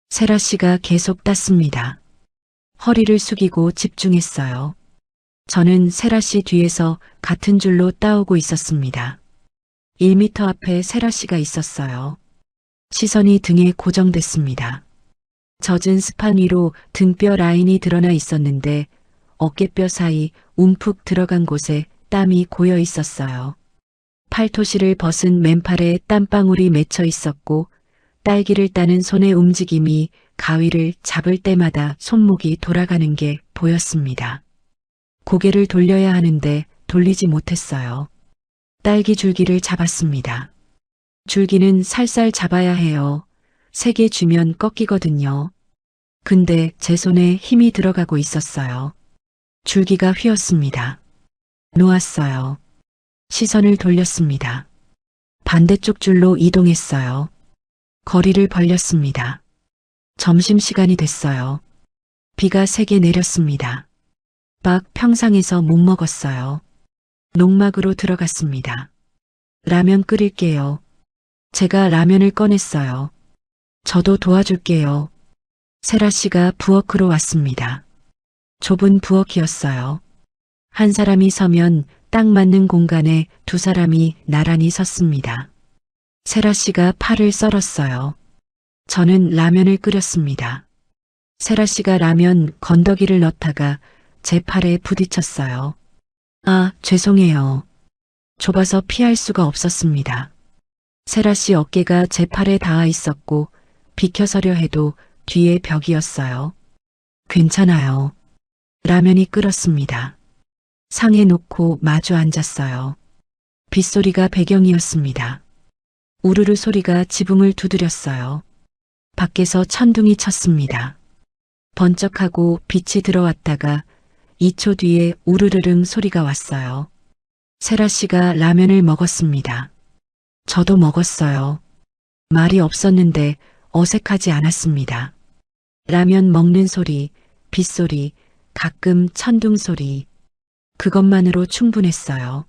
세라 씨가 계속 땄습니다. 허리를 숙이고 집중했어요. 저는 세라 씨 뒤에서 같은 줄로 따오고 있었습니다. 1미터 앞에 세라 씨가 있었어요. 시선이 등에 고정됐습니다. 젖은 스판 위로 등뼈 라인이 드러나 있었는데 어깨뼈 사이 움푹 들어간 곳에 땀이 고여 있었어요. 팔토시를 벗은 맨팔에 땀방울이 맺혀 있었고 딸기를 따는 손의 움직임이 가위를 잡을 때마다 손목이 돌아가는 게 보였습니다. 고개를 돌려야 하는데 돌리지 못했어요. 딸기 줄기를 잡았습니다. 줄기는 살살 잡아야 해요. 세게 쥐면 꺾이거든요. 근데 제 손에 힘이 들어가고 있었어요. 줄기가 휘었습니다. 놓았어요. 시선을 돌렸습니다. 반대쪽 줄로 이동했어요. 거리를 벌렸습니다. 점심시간이 됐어요. 비가 세게 내렸습니다. 박 평상에서 못 먹었어요. 농막으로 들어갔습니다. 라면 끓일게요. 제가 라면을 꺼냈어요. 저도 도와줄게요. 세라 씨가 부엌으로 왔습니다. 좁은 부엌이었어요. 한 사람이 서면 딱 맞는 공간에 두 사람이 나란히 섰습니다. 세라 씨가 파를 썰었어요. 저는 라면을 끓였습니다. 세라 씨가 라면 건더기를 넣다가 제 팔에 부딪혔어요. 아, 죄송해요. 좁아서 피할 수가 없었습니다. 세라 씨 어깨가 제 팔에 닿아 있었고 비켜서려 해도 뒤에 벽이었어요. 괜찮아요. 라면이 끓었습니다. 상에 놓고 마주 앉았어요. 빗소리가 배경이었습니다. 우르르 소리가 지붕을 두드렸어요. 밖에서 천둥이 쳤습니다. 번쩍하고 빛이 들어왔다가 2초 뒤에 우르르릉 소리가 왔어요. 세라 씨가 라면을 먹었습니다. 저도 먹었어요. 말이 없었는데 어색하지 않았습니다. 라면 먹는 소리, 빗소리, 가끔 천둥 소리. 그것만으로 충분했어요.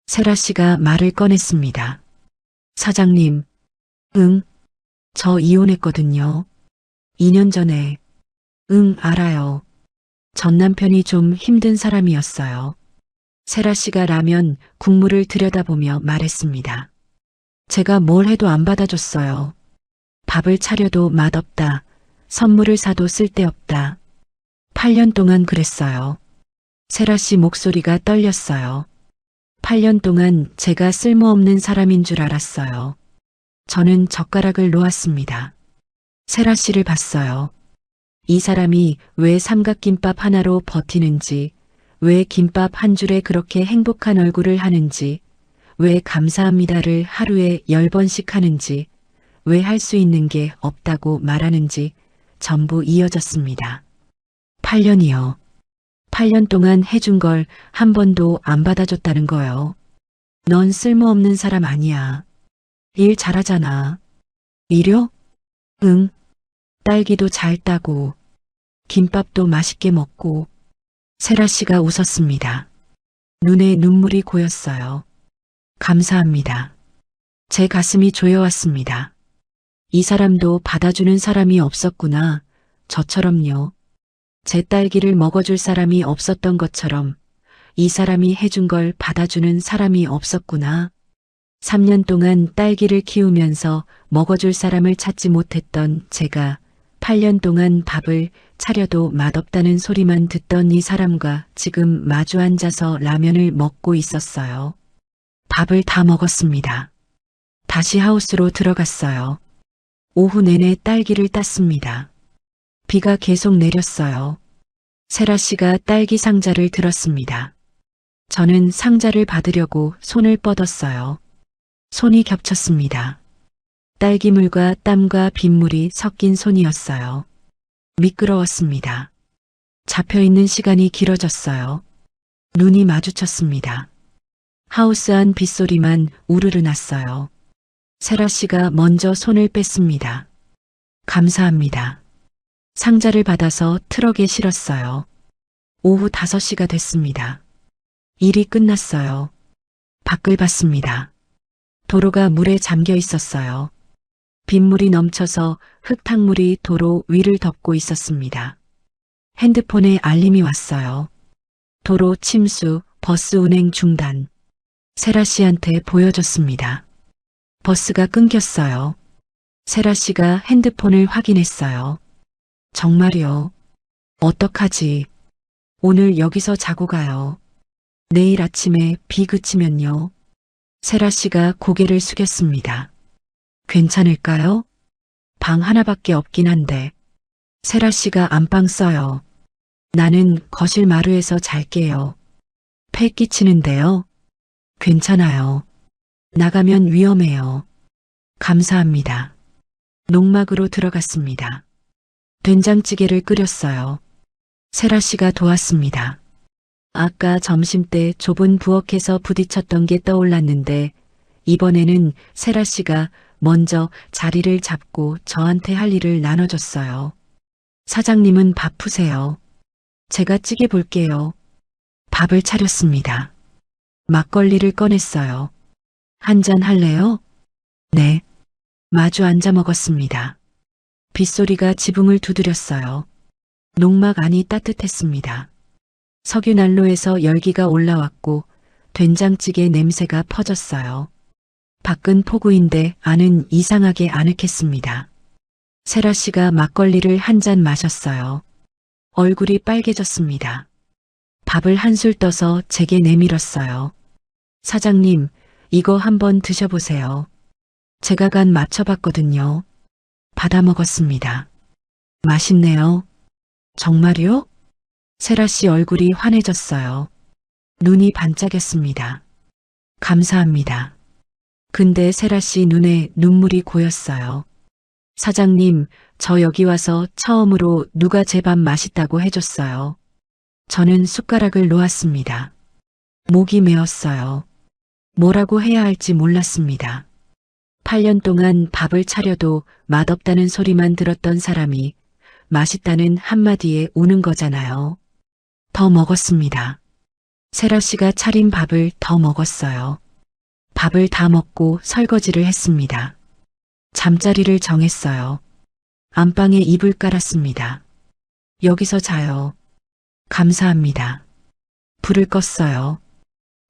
세라 씨가 말을 꺼냈습니다. 사장님, 응, 저 이혼했거든요. 2년 전에. 응, 알아요. 전 남편이 좀 힘든 사람이었어요. 세라 씨가 라면 국물을 들여다보며 말했습니다. 제가 뭘 해도 안 받아줬어요. 밥을 차려도 맛없다. 선물을 사도 쓸데없다. 8년 동안 그랬어요. 세라 씨 목소리가 떨렸어요. 8년 동안 제가 쓸모없는 사람인 줄 알았어요. 저는 젓가락을 놓았습니다. 세라 씨를 봤어요. 이 사람이 왜 삼각김밥 하나로 버티는지, 왜 김밥 한 줄에 그렇게 행복한 얼굴을 하는지, 왜 감사합니다를 하루에 10번씩 하는지, 왜 할 수 있는 게 없다고 말하는지 전부 이어졌습니다. 8년이요. 8년 동안 해준 걸 한 번도 안 받아줬다는 거요. 넌 쓸모없는 사람 아니야. 일 잘하잖아. 일요? 응. 딸기도 잘 따고, 김밥도 맛있게 먹고. 세라 씨가 웃었습니다. 눈에 눈물이 고였어요. 감사합니다. 제 가슴이 조여왔습니다. 이 사람도 받아주는 사람이 없었구나. 저처럼요. 제 딸기를 먹어줄 사람이 없었던 것처럼 이 사람이 해준 걸 받아주는 사람이 없었구나. 3년 동안 딸기를 키우면서 먹어줄 사람을 찾지 못했던 제가 8년 동안 밥을 차려도 맛없다는 소리만 듣던 이 사람과 지금 마주 앉아서 라면을 먹고 있었어요. 밥을 다 먹었습니다. 다시 하우스로 들어갔어요. 오후 내내 딸기를 땄습니다. 비가 계속 내렸어요. 세라 씨가 딸기 상자를 들었습니다. 저는 상자를 받으려고 손을 뻗었어요. 손이 겹쳤습니다. 딸기물과 땀과 빗물이 섞인 손이었어요. 미끄러웠습니다. 잡혀있는 시간이 길어졌어요. 눈이 마주쳤습니다. 하우스 안 빗소리만 우르르 났어요. 세라 씨가 먼저 손을 뺐습니다. 감사합니다. 상자를 받아서 트럭에 실었어요. 오후 5시가 됐습니다. 일이 끝났어요. 밖을 봤습니다. 도로가 물에 잠겨 있었어요. 빗물이 넘쳐서 흙탕물이 도로 위를 덮고 있었습니다. 핸드폰에 알림이 왔어요. 도로 침수, 버스 운행 중단. 세라 씨한테 보여줬습니다. 버스가 끊겼어요. 세라 씨가 핸드폰을 확인했어요. 정말요? 어떡하지? 오늘 여기서 자고 가요. 내일 아침에 비 그치면요. 세라 씨가 고개를 숙였습니다. 괜찮을까요? 방 하나밖에 없긴 한데. 세라 씨가 안방 써요. 나는 거실 마루에서 잘게요. 폐 끼치는데요. 괜찮아요. 나가면 위험해요. 감사합니다. 농막으로 들어갔습니다. 된장찌개를 끓였어요. 세라 씨가 도왔습니다. 아까 점심때 좁은 부엌에서 부딪혔던 게 떠올랐는데 이번에는 세라 씨가 먼저 자리를 잡고 저한테 할 일을 나눠줬어요. 사장님은 밥 푸세요. 제가 찌개 볼게요. 밥을 차렸습니다. 막걸리를 꺼냈어요. 한 잔 할래요? 네. 마주 앉아 먹었습니다. 빗소리가 지붕을 두드렸어요. 농막 안이 따뜻했습니다. 석유 난로에서 열기가 올라왔고 된장찌개 냄새가 퍼졌어요. 밖은 폭우인데 안은 이상하게 아늑했습니다. 세라 씨가 막걸리를 한 잔 마셨어요. 얼굴이 빨개졌습니다. 밥을 한술 떠서 제게 내밀었어요. 사장님, 이거 한번 드셔보세요. 제가 간 맞춰봤거든요. 받아 먹었습니다. 맛있네요. 정말요? 세라 씨 얼굴이 환해졌어요. 눈이 반짝였습니다. 감사합니다. 근데 세라 씨 눈에 눈물이 고였어요. 사장님, 저 여기 와서 처음으로 누가 제 밥 맛있다고 해줬어요. 저는 숟가락을 놓았습니다. 목이 메었어요. 뭐라고 해야 할지 몰랐습니다. 8년 동안 밥을 차려도 맛없다는 소리만 들었던 사람이 맛있다는 한마디에 우는 거잖아요. 더 먹었습니다. 세라 씨가 차린 밥을 더 먹었어요. 밥을 다 먹고 설거지를 했습니다. 잠자리를 정했어요. 안방에 이불 깔았습니다. 여기서 자요. 감사합니다. 불을 껐어요.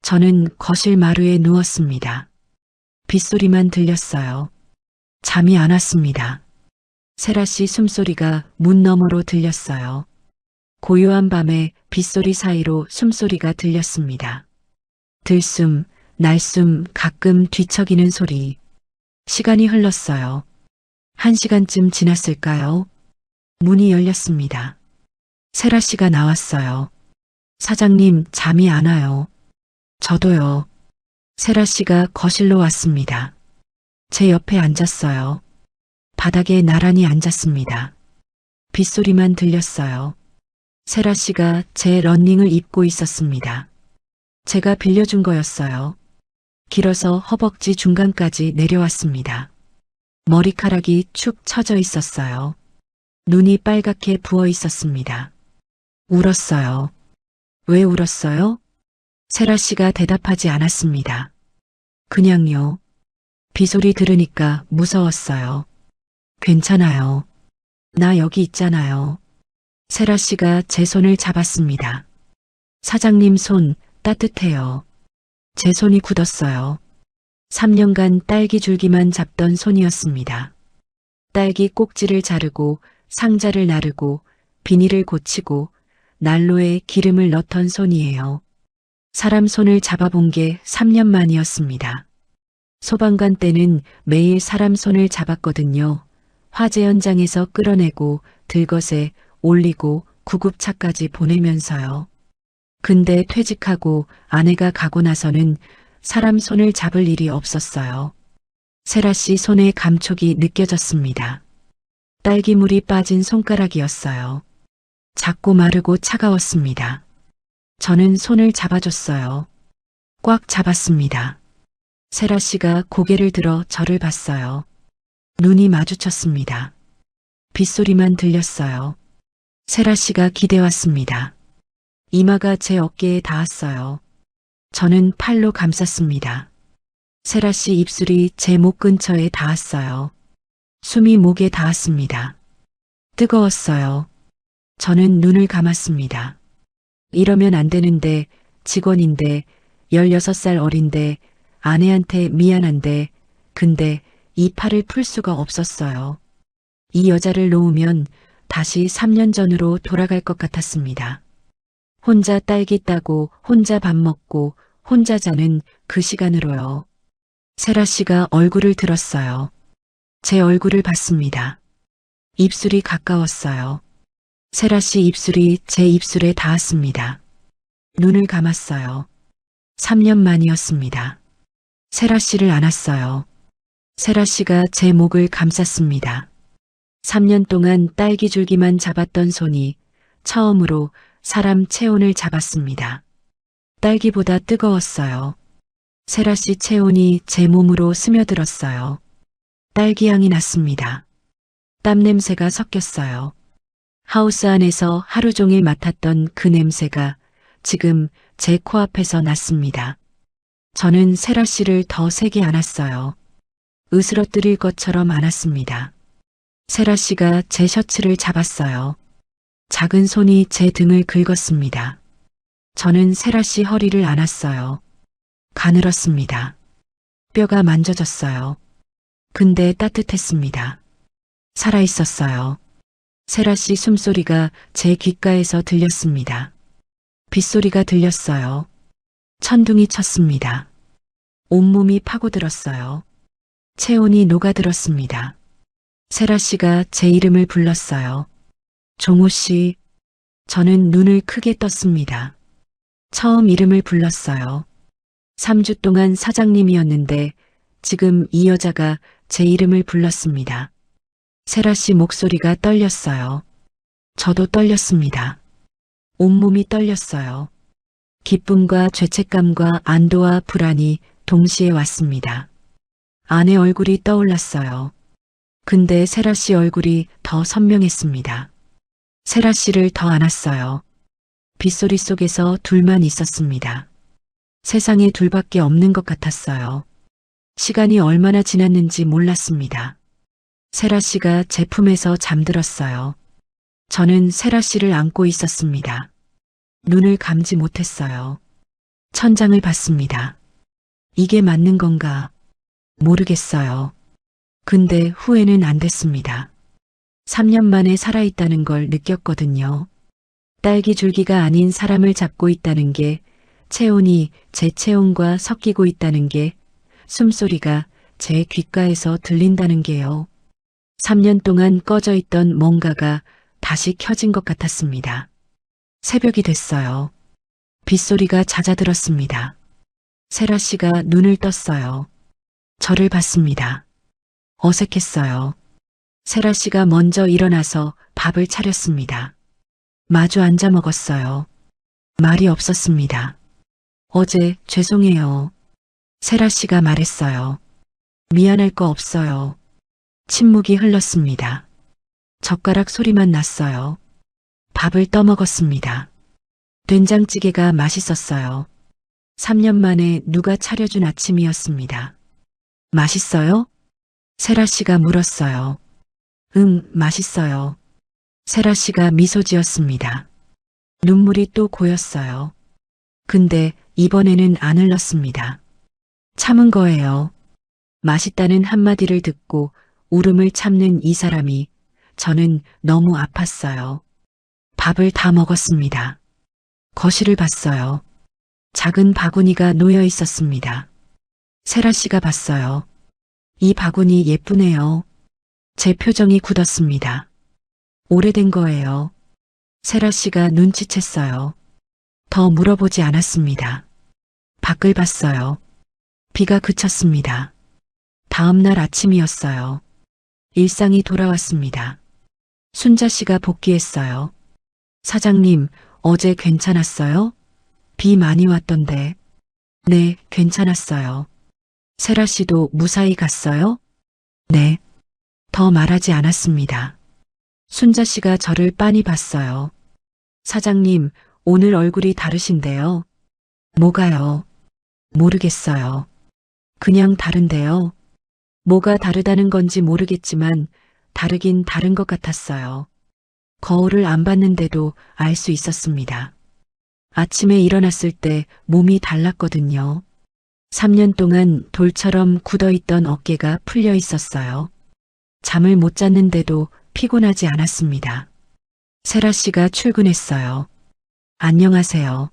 저는 거실 마루에 누웠습니다. 빗소리만 들렸어요. 잠이 안 왔습니다. 세라 씨 숨소리가 문 너머로 들렸어요. 고요한 밤에 빗소리 사이로 숨소리가 들렸습니다. 들숨, 날숨, 가끔 뒤척이는 소리. 시간이 흘렀어요. 1시간쯤 지났을까요? 문이 열렸습니다. 세라 씨가 나왔어요. 사장님, 잠이 안 와요. 저도요. 세라 씨가 거실로 왔습니다. 제 옆에 앉았어요. 바닥에 나란히 앉았습니다. 빗소리만 들렸어요. 세라 씨가 제 러닝을 입고 있었습니다. 제가 빌려준 거였어요. 길어서 허벅지 중간까지 내려왔습니다. 머리카락이 축 처져 있었어요. 눈이 빨갛게 부어 있었습니다. 울었어요. 왜 울었어요? 세라 씨가 대답하지 않았습니다. 그냥요. 비소리 들으니까 무서웠어요. 괜찮아요. 나 여기 있잖아요. 세라 씨가 제 손을 잡았습니다. 사장님 손 따뜻해요. 제 손이 굳었어요. 3년간 딸기 줄기만 잡던 손이었습니다. 딸기 꼭지를 자르고 상자를 나르고 비닐을 고치고 난로에 기름을 넣던 손이에요. 사람 손을 잡아본 게 3년 만이었습니다. 소방관 때는 매일 사람 손을 잡았거든요. 화재 현장에서 끌어내고 들것에 올리고 구급차까지 보내면서요. 근데 퇴직하고 아내가 가고 나서는 사람 손을 잡을 일이 없었어요. 세라 씨 손에 감촉이 느껴졌습니다. 딸기물이 빠진 손가락이었어요. 작고 마르고 차가웠습니다. 저는 손을 잡아줬어요. 꽉 잡았습니다. 세라 씨가 고개를 들어 저를 봤어요. 눈이 마주쳤습니다. 빗소리만 들렸어요. 세라 씨가 기대왔습니다. 이마가 제 어깨에 닿았어요. 저는 팔로 감쌌습니다. 세라 씨 입술이 제 목 근처에 닿았어요. 숨이 목에 닿았습니다. 뜨거웠어요. 저는 눈을 감았습니다. 이러면 안 되는데, 직원인데, 16살 어린데, 아내한테 미안한데, 근데 이 팔을 풀 수가 없었어요. 이 여자를 놓으면 다시 3년 전으로 돌아갈 것 같았습니다. 혼자 딸기 따고, 혼자 밥 먹고, 혼자 자는 그 시간으로요. 세라 씨가 얼굴을 들었어요. 제 얼굴을 봤습니다. 입술이 가까웠어요. 세라 씨 입술이 제 입술에 닿았습니다. 눈을 감았어요. 3년 만이었습니다. 세라 씨를 안았어요. 세라 씨가 제 목을 감쌌습니다. 3년 동안 딸기 줄기만 잡았던 손이 처음으로 사람 체온을 잡았습니다. 딸기보다 뜨거웠어요. 세라 씨 체온이 제 몸으로 스며들었어요. 딸기 향이 났습니다. 땀 냄새가 섞였어요. 하우스 안에서 하루 종일 맡았던 그 냄새가 지금 제 코앞에서 났습니다. 저는 세라 씨를 더 세게 안았어요. 으스러뜨릴 것처럼 안았습니다. 세라 씨가 제 셔츠를 잡았어요. 작은 손이 제 등을 긁었습니다. 저는 세라 씨 허리를 안았어요. 가늘었습니다. 뼈가 만져졌어요. 근데 따뜻했습니다. 살아있었어요. 세라 씨 숨소리가 제 귓가에서 들렸습니다. 빗소리가 들렸어요. 천둥이 쳤습니다. 온몸이 파고들었어요. 체온이 녹아들었습니다. 세라 씨가 제 이름을 불렀어요. 종호 씨. 저는 눈을 크게 떴습니다. 처음 이름을 불렀어요. 3주 동안 사장님이었는데 지금 이 여자가 제 이름을 불렀습니다. 세라 씨 목소리가 떨렸어요. 저도 떨렸습니다. 온몸이 떨렸어요. 기쁨과 죄책감과 안도와 불안이 동시에 왔습니다. 아내 얼굴이 떠올랐어요. 근데 세라 씨 얼굴이 더 선명했습니다. 세라 씨를 더 안았어요. 빗소리 속에서 둘만 있었습니다. 세상에 둘밖에 없는 것 같았어요. 시간이 얼마나 지났는지 몰랐습니다. 세라 씨가 제 품에서 잠들었어요. 저는 세라 씨를 안고 있었습니다. 눈을 감지 못했어요. 천장을 봤습니다. 이게 맞는 건가? 모르겠어요. 근데 후회는 안 됐습니다. 3년 만에 살아있다는 걸 느꼈거든요. 딸기 줄기가 아닌 사람을 잡고 있다는 게, 체온이 제 체온과 섞이고 있다는 게, 숨소리가 제 귓가에서 들린다는 게요. 3년 동안 꺼져 있던 뭔가가 다시 켜진 것 같았습니다. 새벽이 됐어요. 빗소리가 잦아들었습니다. 세라 씨가 눈을 떴어요. 저를 봤습니다. 어색했어요. 세라 씨가 먼저 일어나서 밥을 차렸습니다. 마주 앉아 먹었어요. 말이 없었습니다. 어제 죄송해요. 세라 씨가 말했어요. 미안할 거 없어요. 침묵이 흘렀습니다. 젓가락 소리만 났어요. 밥을 떠먹었습니다. 된장찌개가 맛있었어요. 3년 만에 누가 차려준 아침이었습니다. 맛있어요? 세라 씨가 물었어요. 응, 맛있어요. 세라 씨가 미소 지었습니다. 눈물이 또 고였어요. 근데 이번에는 안 흘렀습니다. 참은 거예요. 맛있다는 한마디를 듣고 울음을 참는 이 사람이 저는 너무 아팠어요. 밥을 다 먹었습니다. 거실을 봤어요. 작은 바구니가 놓여 있었습니다. 세라 씨가 봤어요. 이 바구니 예쁘네요. 제 표정이 굳었습니다. 오래된 거예요. 세라 씨가 눈치챘어요. 더 물어보지 않았습니다. 밖을 봤어요. 비가 그쳤습니다. 다음 날 아침이었어요. 일상이 돌아왔습니다. 순자 씨가 복귀했어요. 사장님, 어제 괜찮았어요? 비 많이 왔던데. 네, 괜찮았어요. 세라 씨도 무사히 갔어요? 네. 더 말하지 않았습니다. 순자 씨가 저를 빤히 봤어요. 사장님, 오늘 얼굴이 다르신데요. 뭐가요? 모르겠어요. 그냥 다른데요. 뭐가 다르다는 건지 모르겠지만 다르긴 다른 것 같았어요. 거울을 안 봤는데도 알 수 있었습니다. 아침에 일어났을 때 몸이 달랐거든요. 3년 동안 돌처럼 굳어있던 어깨가 풀려 있었어요. 잠을 못 잤는데도 피곤하지 않았습니다. 세라 씨가 출근했어요. 안녕하세요.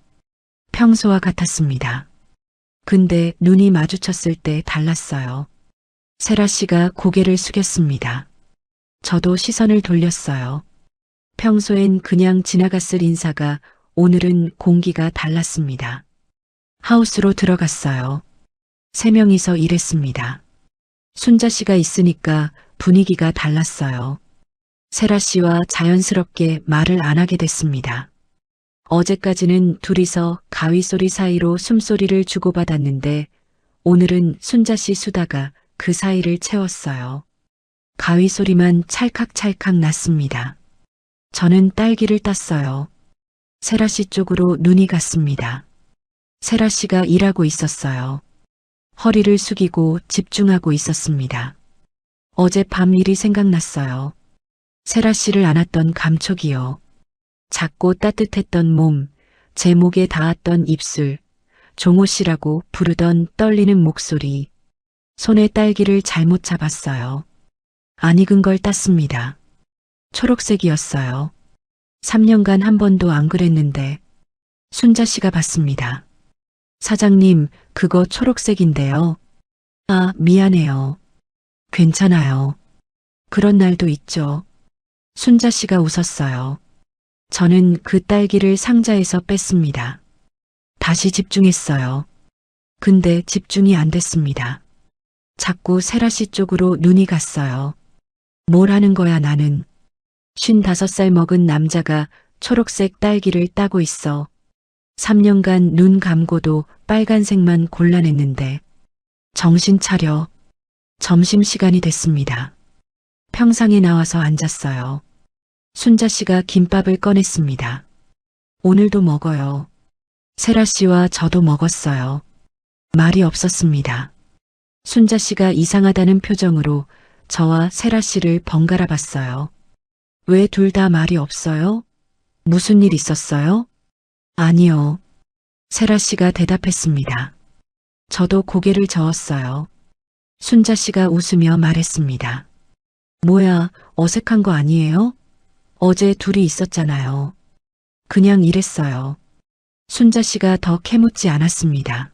평소와 같았습니다. 근데 눈이 마주쳤을 때 달랐어요. 세라 씨가 고개를 숙였습니다. 저도 시선을 돌렸어요. 평소엔 그냥 지나갔을 인사가 오늘은 공기가 달랐습니다. 하우스로 들어갔어요. 3명이서 일했습니다. 순자 씨가 있으니까 분위기가 달랐어요. 세라 씨와 자연스럽게 말을 안 하게 됐습니다. 어제까지는 둘이서 가위 소리 사이로 숨소리를 주고받았는데 오늘은 순자 씨 수다가 그 사이를 채웠어요. 가위 소리만 찰칵찰칵 났습니다. 저는 딸기를 땄어요. 세라 씨 쪽으로 눈이 갔습니다. 세라 씨가 일하고 있었어요. 허리를 숙이고 집중하고 있었습니다. 어젯밤 일이 생각났어요. 세라 씨를 안았던 감촉이요. 작고 따뜻했던 몸, 제 목에 닿았던 입술, 종호 씨라고 부르던 떨리는 목소리. 손에 딸기를 잘못 잡았어요. 안 익은 걸 땄습니다. 초록색이었어요. 3년간 한 번도 안 그랬는데 순자 씨가 봤습니다. 사장님, 그거 초록색인데요. 아, 미안해요. 괜찮아요. 그런 날도 있죠. 순자 씨가 웃었어요. 저는 그 딸기를 상자에서 뺐습니다. 다시 집중했어요. 근데 집중이 안 됐습니다. 자꾸 세라 씨 쪽으로 눈이 갔어요. 뭘 하는 거야 나는. 55살 먹은 남자가 초록색 딸기를 따고 있어. 3년간 눈 감고도 빨간색만 골라냈는데. 정신 차려. 점심시간이 됐습니다. 평상에 나와서 앉았어요. 순자 씨가 김밥을 꺼냈습니다. 오늘도 먹어요. 세라 씨와 저도 먹었어요. 말이 없었습니다. 순자 씨가 이상하다는 표정으로 저와 세라 씨를 번갈아 봤어요. 왜 둘 다 말이 없어요? 무슨 일 있었어요? 아니요. 세라 씨가 대답했습니다. 저도 고개를 저었어요. 순자 씨가 웃으며 말했습니다. 뭐야, 어색한 거 아니에요? 어제 둘이 있었잖아요. 그냥 이랬어요. 순자 씨가 더 캐묻지 않았습니다.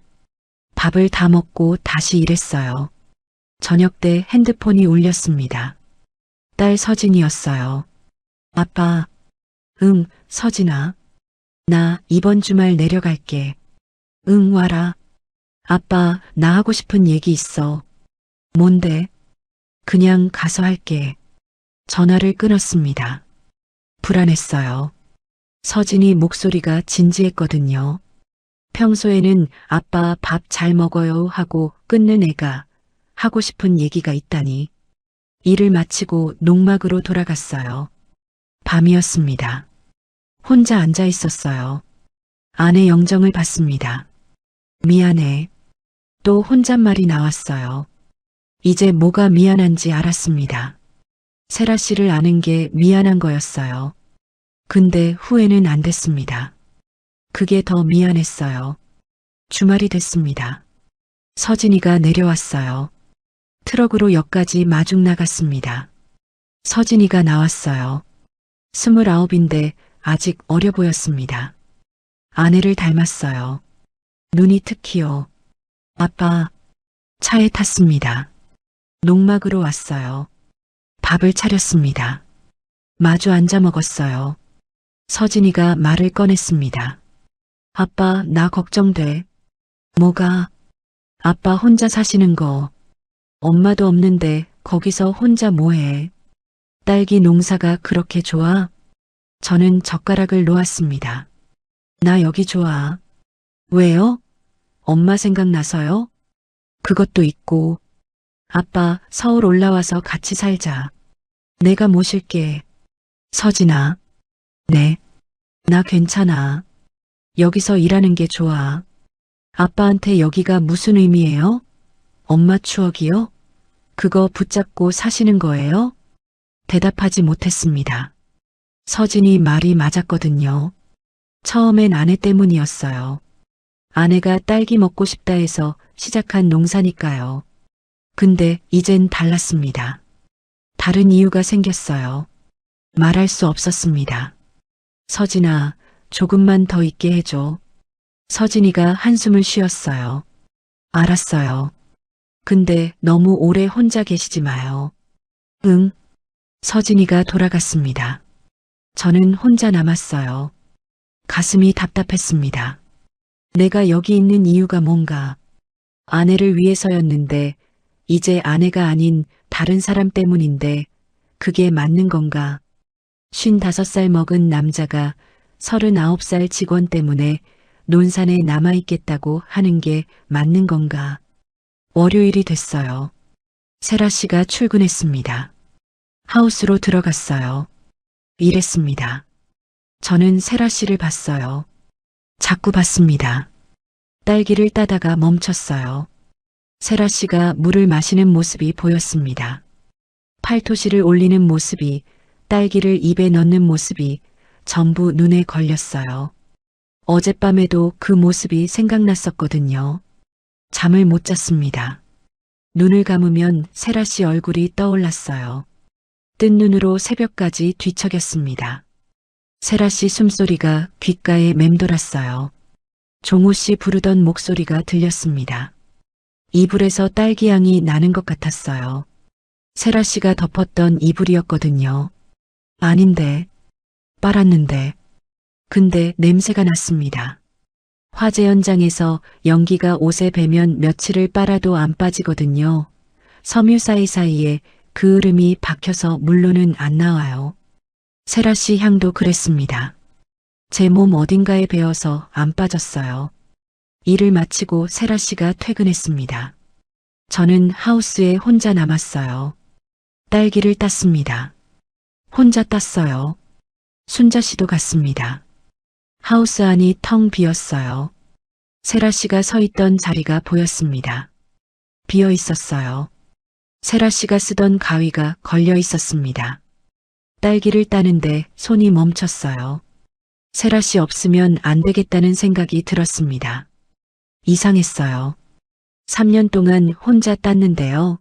밥을 다 먹고 다시 일했어요. 저녁 때 핸드폰이 울렸습니다. 딸 서진이었어요. 아빠. 응, 서진아. 나 이번 주말 내려갈게. 응, 와라. 아빠, 나 하고 싶은 얘기 있어. 뭔데? 그냥 가서 할게. 전화를 끊었습니다. 불안했어요. 서진이 목소리가 진지했거든요. 평소에는 아빠 밥 잘 먹어요 하고 끊는 애가 하고 싶은 얘기가 있다니. 일을 마치고 농막으로 돌아갔어요. 밤이었습니다. 혼자 앉아 있었어요. 아내 영정을 받습니다. 미안해. 또 혼잣말이 나왔어요. 이제 뭐가 미안한지 알았습니다. 세라 씨를 아는 게 미안한 거였어요. 근데 후회는 안 됐습니다. 그게 더 미안했어요. 주말이 됐습니다. 서진이가 내려왔어요. 트럭으로 역까지 마중 나갔습니다. 서진이가 나왔어요. 29인데 아직 어려 보였습니다. 아내를 닮았어요. 눈이 특히요. 아빠, 차에 탔습니다. 농막으로 왔어요. 밥을 차렸습니다. 마주 앉아 먹었어요. 서진이가 말을 꺼냈습니다. 아빠, 나 걱정돼. 뭐가? 아빠 혼자 사시는 거. 엄마도 없는데 거기서 혼자 뭐해? 딸기 농사가 그렇게 좋아? 저는 젓가락을 놓았습니다. 나 여기 좋아. 왜요? 엄마 생각나서요? 그것도 있고. 아빠 서울 올라와서 같이 살자. 내가 모실게. 서진아. 네. 나 괜찮아. 여기서 일하는 게 좋아. 아빠한테 여기가 무슨 의미예요? 엄마 추억이요? 그거 붙잡고 사시는 거예요? 대답하지 못했습니다. 서진이 말이 맞았거든요. 처음엔 아내 때문이었어요. 아내가 딸기 먹고 싶다 해서 시작한 농사니까요. 근데 이젠 달랐습니다. 다른 이유가 생겼어요. 말할 수 없었습니다. 서진아, 조금만 더 있게 해줘. 서진이가 한숨을 쉬었어요. 알았어요. 근데 너무 오래 혼자 계시지 마요. 응. 서진이가 돌아갔습니다. 저는 혼자 남았어요. 가슴이 답답했습니다. 내가 여기 있는 이유가 뭔가. 아내를 위해서였는데 이제 아내가 아닌 다른 사람 때문인데 그게 맞는 건가? 55살 먹은 남자가 39살 직원 때문에 논산에 남아있겠다고 하는 게 맞는 건가? 월요일이 됐어요. 세라 씨가 출근했습니다. 하우스로 들어갔어요. 일했습니다. 저는 세라 씨를 봤어요. 자꾸 봤습니다. 딸기를 따다가 멈췄어요. 세라 씨가 물을 마시는 모습이 보였습니다. 팔토시를 올리는 모습이, 딸기를 입에 넣는 모습이 전부 눈에 걸렸어요. 어젯밤에도 그 모습이 생각났었거든요. 잠을 못 잤습니다. 눈을 감으면 세라 씨 얼굴이 떠올랐어요. 뜬 눈으로 새벽까지 뒤척였습니다. 세라 씨 숨소리가 귓가에 맴돌았어요. 종호 씨 부르던 목소리가 들렸습니다. 이불에서 딸기향이 나는 것 같았어요. 세라 씨가 덮었던 이불이었거든요. 아닌데, 빨았는데. 근데 냄새가 났습니다. 화재 현장에서 연기가 옷에 배면 며칠을 빨아도 안 빠지거든요. 섬유 사이사이에 그 흐름이 박혀서 물로는 안 나와요. 세라 씨 향도 그랬습니다. 제 몸 어딘가에 배어서 안 빠졌어요. 일을 마치고 세라 씨가 퇴근했습니다. 저는 하우스에 혼자 남았어요. 딸기를 땄습니다. 혼자 땄어요. 순자 씨도 갔습니다. 하우스 안이 텅 비었어요. 세라 씨가 서 있던 자리가 보였습니다. 비어 있었어요. 세라 씨가 쓰던 가위가 걸려 있었습니다. 딸기를 따는데 손이 멈췄어요. 세라 씨 없으면 안 되겠다는 생각이 들었습니다. 이상했어요. 3년 동안 혼자 땄는데요.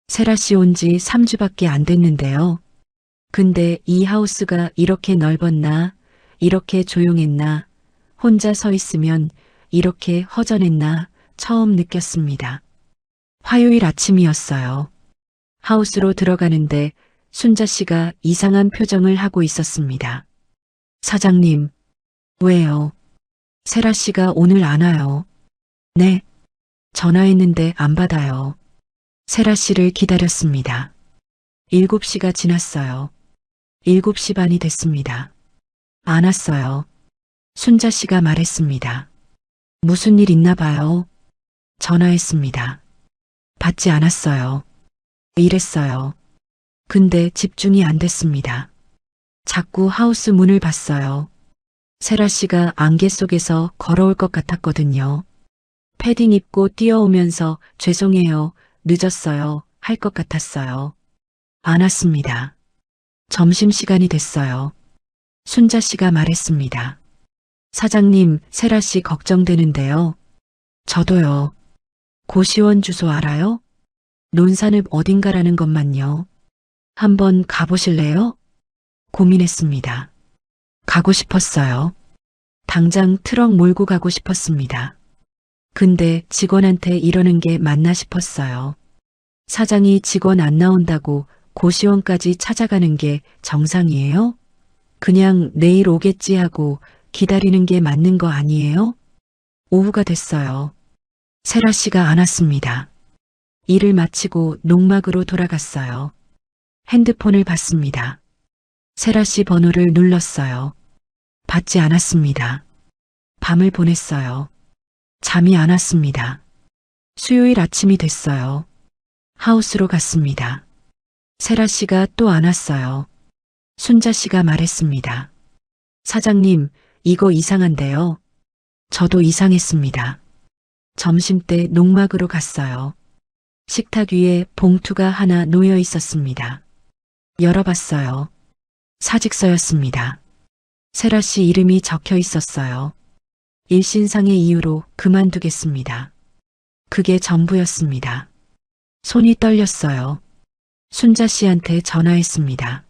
세라 씨 온 지 3주밖에 안 됐는데요. 근데 이 하우스가 이렇게 넓었나, 이렇게 조용했나, 혼자 서 있으면 이렇게 허전했나 처음 느꼈습니다. 화요일 아침이었어요. 하우스로 들어가는데 순자 씨가 이상한 표정을 하고 있었습니다. 사장님, 왜요? 세라 씨가 오늘 안 와요. 네. 전화했는데 안 받아요. 세라 씨를 기다렸습니다. 7시가 지났어요. 7시 반이 됐습니다. 안 왔어요. 순자 씨가 말했습니다. 무슨 일 있나 봐요. 전화했습니다. 받지 않았어요. 이랬어요. 근데 집중이 안 됐습니다. 자꾸 하우스 문을 봤어요. 세라 씨가 안개 속에서 걸어올 것 같았거든요. 패딩 입고 뛰어오면서 죄송해요, 늦었어요, 할 것 같았어요. 안 왔습니다. 점심시간이 됐어요. 순자 씨가 말했습니다. 사장님, 세라 씨 걱정되는데요. 저도요. 고시원 주소 알아요? 논산읍 어딘가라는 것만요. 한번 가보실래요? 고민했습니다. 가고 싶었어요. 당장 트럭 몰고 가고 싶었습니다. 근데 직원한테 이러는 게 맞나 싶었어요. 사장이 직원 안 나온다고 고시원까지 찾아가는 게 정상이에요? 그냥 내일 오겠지 하고 기다리는 게 맞는 거 아니에요? 오후가 됐어요. 세라 씨가 안 왔습니다. 일을 마치고 농막으로 돌아갔어요. 핸드폰을 받습니다. 세라 씨 번호를 눌렀어요. 받지 않았습니다. 밤을 보냈어요. 잠이 안 왔습니다. 수요일 아침이 됐어요. 하우스로 갔습니다. 세라 씨가 또 안 왔어요. 순자 씨가 말했습니다. 사장님, 이거 이상한데요. 저도 이상했습니다. 점심때 농막으로 갔어요. 식탁 위에 봉투가 하나 놓여 있었습니다. 열어봤어요. 사직서였습니다. 세라 씨 이름이 적혀 있었어요. 일신상의 이유로 그만두겠습니다. 그게 전부였습니다. 손이 떨렸어요. 순자 씨한테 전화했습니다.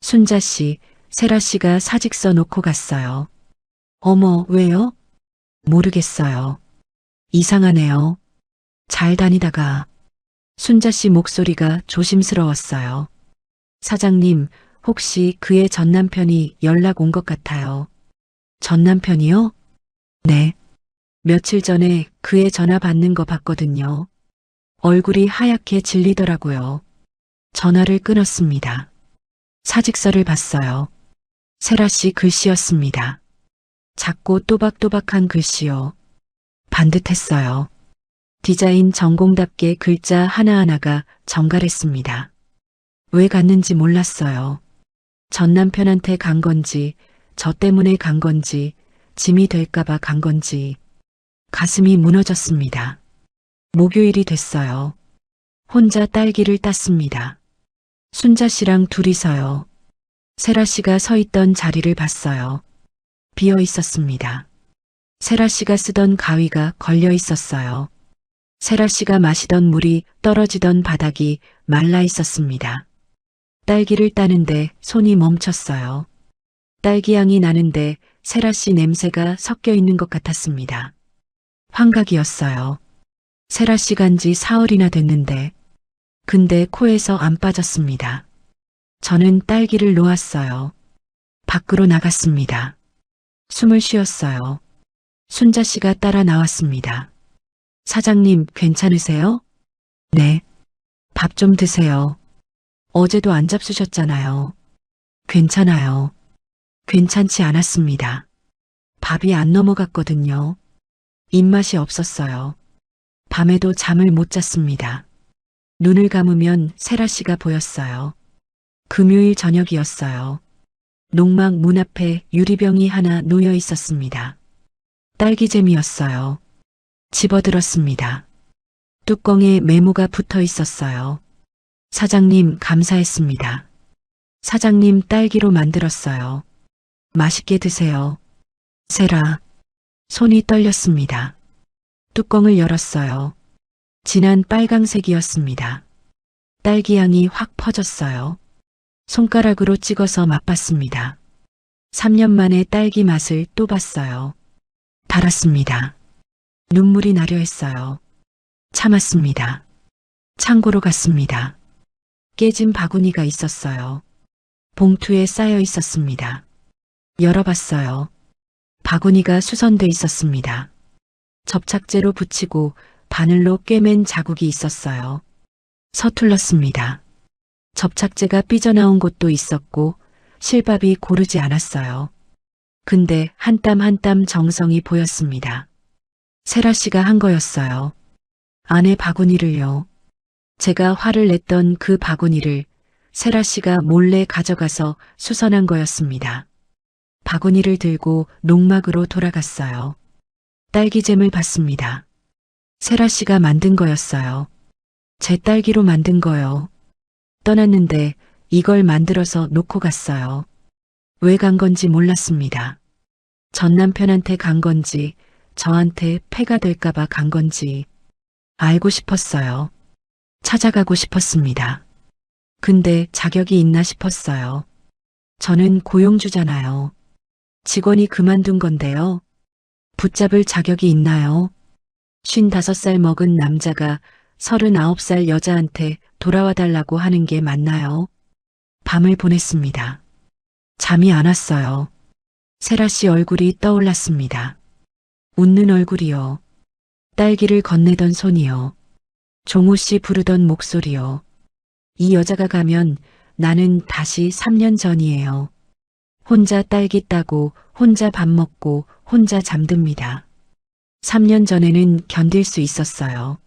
순자 씨, 세라 씨가 사직서 놓고 갔어요. 어머, 왜요? 모르겠어요. 이상하네요. 잘 다니다가. 순자 씨 목소리가 조심스러웠어요. 사장님, 혹시 그의 전 남편이 연락 온 것 같아요. 전 남편이요? 네. 며칠 전에 그의 전화 받는 거 봤거든요. 얼굴이 하얗게 질리더라고요. 전화를 끊었습니다. 사직서를 봤어요. 세라 씨 글씨였습니다. 작고 또박또박한 글씨요. 반듯했어요. 디자인 전공답게 글자 하나하나가 정갈했습니다. 왜 갔는지 몰랐어요. 전 남편한테 간 건지, 저 때문에 간 건지, 짐이 될까봐 간 건지. 가슴이 무너졌습니다. 목요일이 됐어요. 혼자 딸기를 땄습니다. 순자 씨랑 둘이서요. 세라 씨가 서 있던 자리를 봤어요. 비어 있었습니다. 세라 씨가 쓰던 가위가 걸려 있었어요. 세라 씨가 마시던 물이 떨어지던 바닥이 말라 있었습니다. 딸기를 따는데 손이 멈췄어요. 딸기 향이 나는데 세라 씨 냄새가 섞여 있는 것 같았습니다. 환각이었어요. 세라 씨 간지 사흘이나 됐는데, 근데 코에서 안 빠졌습니다. 저는 딸기를 놓았어요. 밖으로 나갔습니다. 숨을 쉬었어요. 순자 씨가 따라 나왔습니다. 사장님, 괜찮으세요? 네. 밥 좀 드세요. 어제도 안 잡수셨잖아요. 괜찮아요. 괜찮지 않았습니다. 밥이 안 넘어갔거든요. 입맛이 없었어요. 밤에도 잠을 못 잤습니다. 눈을 감으면 세라 씨가 보였어요. 금요일 저녁이었어요. 농막 문 앞에 유리병이 하나 놓여 있었습니다. 딸기잼이었어요. 집어들었습니다. 뚜껑에 메모가 붙어 있었어요. 사장님, 감사했습니다. 사장님, 딸기로 만들었어요. 맛있게 드세요. 세라. 손이 떨렸습니다. 뚜껑을 열었어요. 진한 빨강색이었습니다. 딸기 향이 확 퍼졌어요. 손가락으로 찍어서 맛봤습니다. 3년 만에 딸기 맛을 또 봤어요. 달았습니다. 눈물이 나려 했어요. 참았습니다. 창고로 갔습니다. 깨진 바구니가 있었어요. 봉투에 쌓여 있었습니다. 열어봤어요. 바구니가 수선돼 있었습니다. 접착제로 붙이고 바늘로 꿰맨 자국이 있었어요. 서툴렀습니다. 접착제가 삐져나온 곳도 있었고 실밥이 고르지 않았어요. 근데 한 땀 한 땀 정성이 보였습니다. 세라 씨가 한 거였어요. 아내 바구니를요. 제가 화를 냈던 그 바구니를 세라 씨가 몰래 가져가서 수선한 거였습니다. 바구니를 들고 농막으로 돌아갔어요. 딸기잼을 봤습니다. 세라 씨가 만든 거였어요. 제 딸기로 만든 거요. 떠났는데 이걸 만들어서 놓고 갔어요. 왜 간 건지 몰랐습니다. 전 남편한테 간 건지 저한테 폐가 될까봐 간 건지 알고 싶었어요. 찾아가고 싶었습니다. 근데 자격이 있나 싶었어요. 저는 고용주잖아요. 직원이 그만둔 건데요. 붙잡을 자격이 있나요? 55살 먹은 남자가 39살 여자한테 돌아와 달라고 하는 게 맞나요? 밤을 보냈습니다. 잠이 안 왔어요. 세라 씨 얼굴이 떠올랐습니다. 웃는 얼굴이요. 딸기를 건네던 손이요. 종호 씨 부르던 목소리요. 이 여자가 가면 나는 다시 3년 전이에요. 혼자 딸기 따고 혼자 밥 먹고 혼자 잠듭니다. 3년 전에는 견딜 수 있었어요.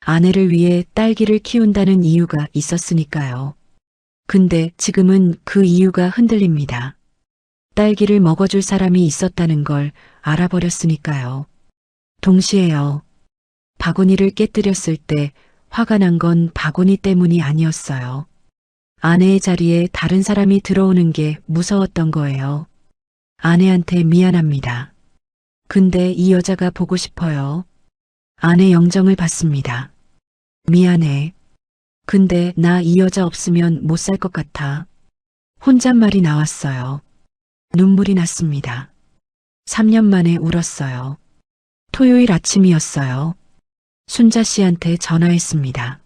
아내를 위해 딸기를 키운다는 이유가 있었으니까요. 근데 지금은 그 이유가 흔들립니다. 딸기를 먹어줄 사람이 있었다는 걸 알아버렸으니까요. 동시에요. 바구니를 깨뜨렸을 때 화가 난 건 바구니 때문이 아니었어요. 아내의 자리에 다른 사람이 들어오는 게 무서웠던 거예요. 아내한테 미안합니다. 근데 이 여자가 보고 싶어요. 아내 영정을 받습니다. 미안해. 근데 나 이 여자 없으면 못 살 것 같아. 혼잣말이 나왔어요. 눈물이 났습니다. 3년 만에 울었어요. 토요일 아침이었어요. 순자 씨한테 전화했습니다.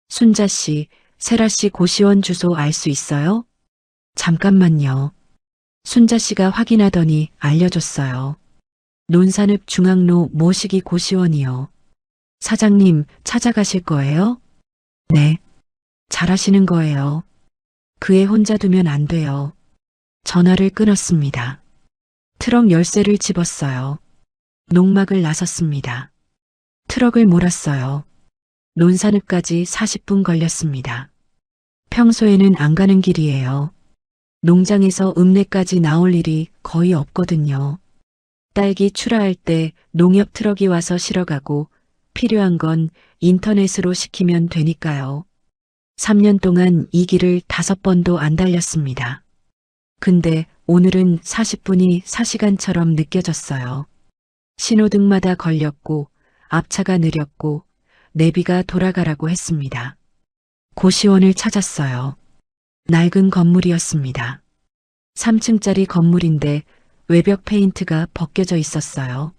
순자 씨, 세라 씨 고시원 주소 알 수 있어요? 잠깐만요. 순자 씨가 확인하더니 알려줬어요. 논산읍 중앙로 모시기 고시원이요. 사장님 찾아가실 거예요? 네. 잘하시는 거예요. 그 애 혼자 두면 안 돼요. 전화를 끊었습니다. 트럭 열쇠를 집었어요. 농막을 나섰습니다. 트럭을 몰았어요. 논산읍까지 40분 걸렸습니다. 평소에는 안 가는 길이에요. 농장에서 읍내까지 나올 일이 거의 없거든요. 딸기 출하할 때 농협 트럭이 와서 실어가고 필요한 건 인터넷으로 시키면 되니까요. 3년 동안 이 길을 5번도 안 달렸습니다. 근데 오늘은 40분이 4시간처럼 느껴졌어요. 신호등마다 걸렸고 앞차가 느렸고 내비가 돌아가라고 했습니다. 고시원을 찾았어요. 낡은 건물이었습니다. 3층짜리 건물인데 외벽 페인트가 벗겨져 있었어요.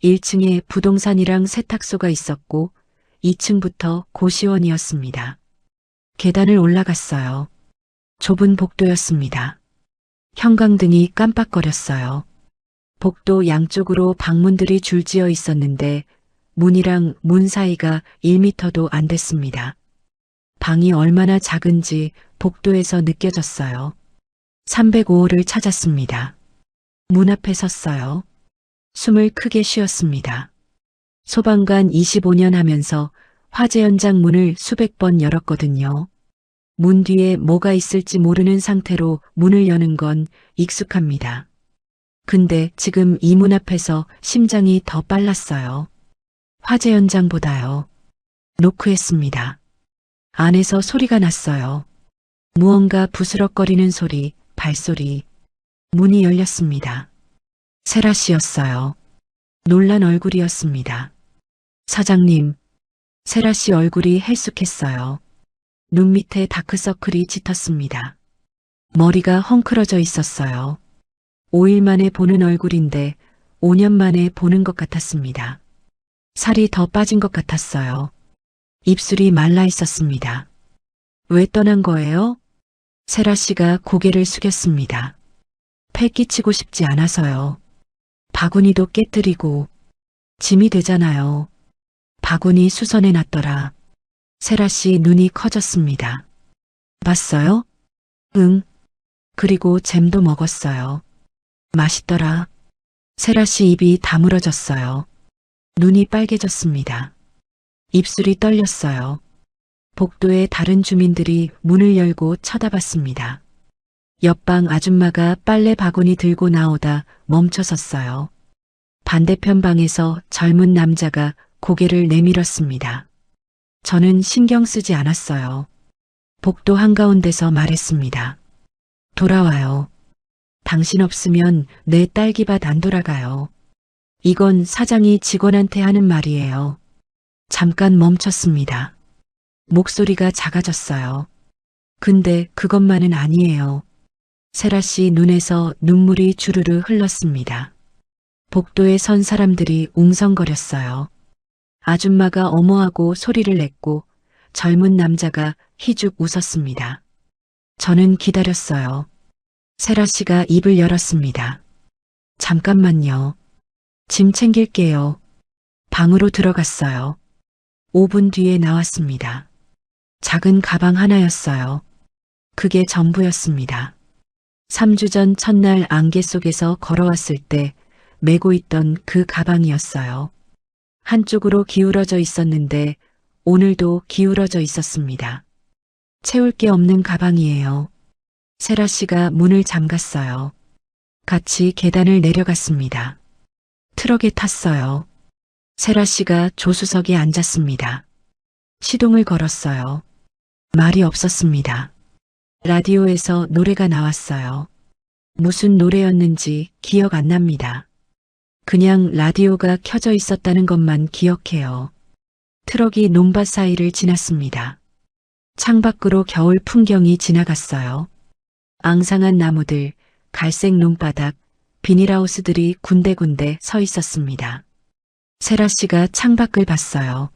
1층에 부동산이랑 세탁소가 있었고 2층부터 고시원이었습니다. 계단을 올라갔어요. 좁은 복도였습니다. 형광등이 깜빡거렸어요. 복도 양쪽으로 방문들이 줄지어 있었는데 문이랑 문 사이가 1미터도 안 됐습니다. 방이 얼마나 작은지 복도에서 느껴졌어요. 305호를 찾았습니다. 문 앞에 섰어요. 숨을 크게 쉬었습니다. 소방관 25년 하면서 화재 현장 문을 수백 번 열었거든요. 문 뒤에 뭐가 있을지 모르는 상태로 문을 여는 건 익숙합니다. 근데 지금 이 문 앞에서 심장이 더 빨랐어요. 화재 현장보다요. 노크했습니다. 안에서 소리가 났어요. 무언가 부스럭거리는 소리, 발소리. 문이 열렸습니다. 세라 씨였어요. 놀란 얼굴이었습니다. 사장님, 세라 씨 얼굴이 헬쑥했어요. 눈 밑에 다크서클이 짙었습니다. 머리가 헝클어져 있었어요. 5일 만에 보는 얼굴인데 5년 만에 보는 것 같았습니다. 살이 더 빠진 것 같았어요. 입술이 말라 있었습니다. 왜 떠난 거예요? 세라 씨가 고개를 숙였습니다. 패 끼치고 싶지 않아서요. 바구니도 깨뜨리고 짐이 되잖아요. 바구니 수선해 놨더라. 세라 씨 눈이 커졌습니다. 봤어요? 응. 그리고 잼도 먹었어요. 맛있더라. 세라 씨 입이 다물어졌어요. 눈이 빨개졌습니다. 입술이 떨렸어요. 복도의 다른 주민들이 문을 열고 쳐다봤습니다. 옆방 아줌마가 빨래 바구니 들고 나오다 멈춰섰어요. 반대편 방에서 젊은 남자가 고개를 내밀었습니다. 저는 신경 쓰지 않았어요. 복도 한가운데서 말했습니다. 돌아와요. 당신 없으면 내 딸기밭 안 돌아가요. 이건 사장이 직원한테 하는 말이에요. 잠깐 멈췄습니다. 목소리가 작아졌어요. 근데 그것만은 아니에요. 세라 씨 눈에서 눈물이 주르르 흘렀습니다. 복도에 선 사람들이 웅성거렸어요. 아줌마가 어머하고 소리를 냈고 젊은 남자가 희죽 웃었습니다. 저는 기다렸어요. 세라 씨가 입을 열었습니다. 잠깐만요. 짐 챙길게요. 방으로 들어갔어요. 5분 뒤에 나왔습니다. 작은 가방 하나였어요. 그게 전부였습니다. 3주 전 첫날 안개 속에서 걸어왔을 때 메고 있던 그 가방이었어요. 한쪽으로 기울어져 있었는데 오늘도 기울어져 있었습니다. 채울 게 없는 가방이에요. 세라 씨가 문을 잠갔어요. 같이 계단을 내려갔습니다. 트럭에 탔어요. 세라 씨가 조수석에 앉았습니다. 시동을 걸었어요. 말이 없었습니다. 라디오에서 노래가 나왔어요. 무슨 노래였는지 기억 안 납니다. 그냥 라디오가 켜져 있었다는 것만 기억해요. 트럭이 논밭 사이를 지났습니다. 창밖으로 겨울 풍경이 지나갔어요. 앙상한 나무들, 갈색 논바닥, 비닐하우스들이 군데군데 서 있었습니다. 세라 씨가 창밖을 봤어요.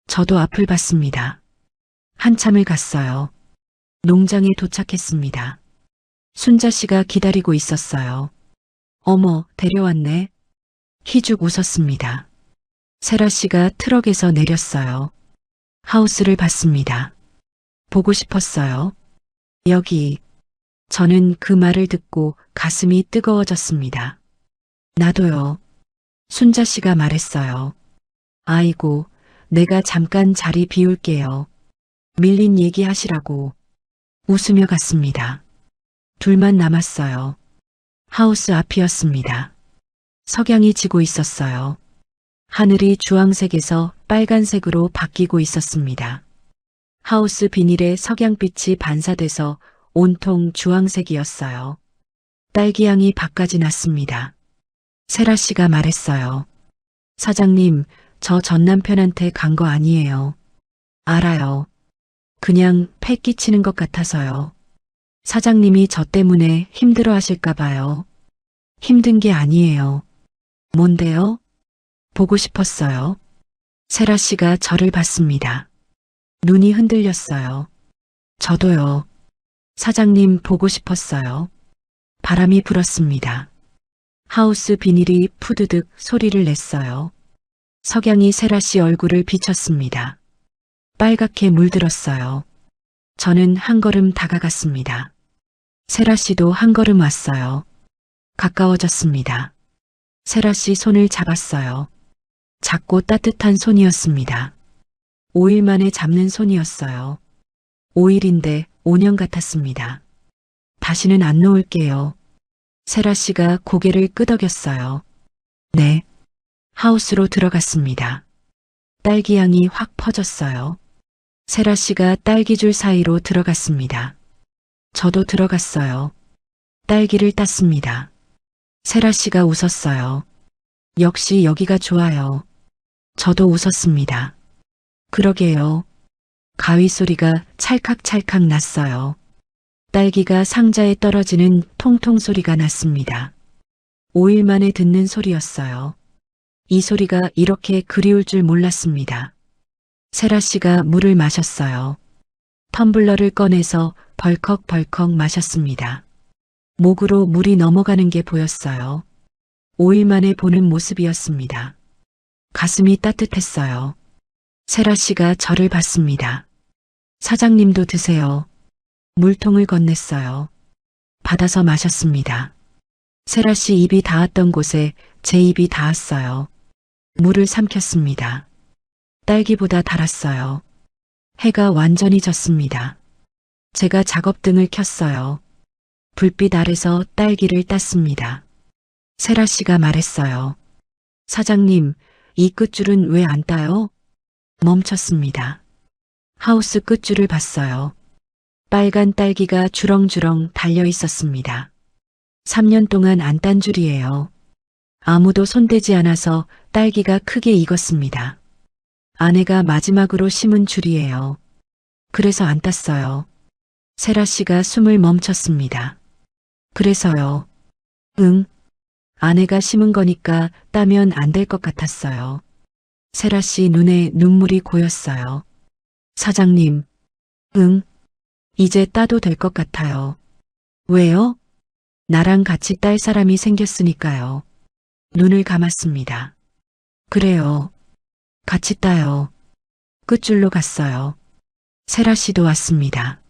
저도 앞을 봤습니다. 한참을 갔어요. 농장에 도착했습니다. 순자 씨가 기다리고 있었어요. 어머, 데려왔네. 희죽 웃었습니다. 세라 씨가 트럭에서 내렸어요. 하우스를 봤습니다. 보고 싶었어요. 여기. 저는 그 말을 듣고 가슴이 뜨거워졌습니다. 나도요. 순자 씨가 말했어요. 아이고, 내가 잠깐 자리 비울게요. 밀린 얘기 하시라고. 웃으며 갔습니다. 둘만 남았어요. 하우스 앞이었습니다. 석양이 지고 있었어요. 하늘이 주황색에서 빨간색으로 바뀌고 있었습니다. 하우스 비닐에 석양빛이 반사돼서 온통 주황색이었어요. 딸기향이 밖까지 났습니다. 세라 씨가 말했어요. 사장님, 저 전 남편한테 간 거 아니에요. 알아요. 그냥 패 끼치는 것 같아서요. 사장님이 저 때문에 힘들어 하실까 봐요. 힘든 게 아니에요. 뭔데요? 보고 싶었어요. 세라 씨가 저를 봤습니다. 눈이 흔들렸어요. 저도요. 사장님 보고 싶었어요. 바람이 불었습니다. 하우스 비닐이 푸드득 소리를 냈어요. 석양이 세라 씨 얼굴을 비쳤습니다. 빨갛게 물들었어요. 저는 한 걸음 다가갔습니다. 세라 씨도 한 걸음 왔어요. 가까워졌습니다. 세라 씨 손을 잡았어요. 작고 따뜻한 손이었습니다. 5일 만에 잡는 손이었어요. 5일인데 5년 같았습니다. 다시는 안 놓을게요. 세라 씨가 고개를 끄덕였어요. 네. 하우스로 들어갔습니다. 딸기향이 확 퍼졌어요. 세라 씨가 딸기줄 사이로 들어갔습니다. 저도 들어갔어요. 딸기를 땄습니다. 세라 씨가 웃었어요. 역시 여기가 좋아요. 저도 웃었습니다. 그러게요. 가위 소리가 찰칵찰칵 났어요. 딸기가 상자에 떨어지는 통통 소리가 났습니다. 5일 만에 듣는 소리였어요. 이 소리가 이렇게 그리울 줄 몰랐습니다. 세라 씨가 물을 마셨어요. 텀블러를 꺼내서 벌컥벌컥 마셨습니다. 목으로 물이 넘어가는 게 보였어요. 5일 만에 보는 모습이었습니다. 가슴이 따뜻했어요. 세라 씨가 저를 봤습니다. 사장님도 드세요. 물통을 건넸어요. 받아서 마셨습니다. 세라 씨 입이 닿았던 곳에 제 입이 닿았어요. 물을 삼켰습니다. 딸기보다 달았어요. 해가 완전히 졌습니다. 제가 작업등을 켰어요. 불빛 아래서 딸기를 땄습니다. 세라 씨가 말했어요. 사장님, 이 끝줄은 왜 안 따요? 멈췄습니다. 하우스 끝줄을 봤어요. 빨간 딸기가 주렁주렁 달려 있었습니다. 3년 동안 안 딴 줄이에요. 아무도 손대지 않아서 딸기가 크게 익었습니다. 아내가 마지막으로 심은 줄이에요. 그래서 안 땄어요. 세라 씨가 숨을 멈췄습니다. 그래서요. 응. 아내가 심은 거니까 따면 안 될 것 같았어요. 세라 씨 눈에 눈물이 고였어요. 사장님. 응. 이제 따도 될 것 같아요. 왜요? 나랑 같이 딸 사람이 생겼으니까요. 눈을 감았습니다. 그래요. 같이 따요. 끝줄로 갔어요. 세라 씨도 왔습니다.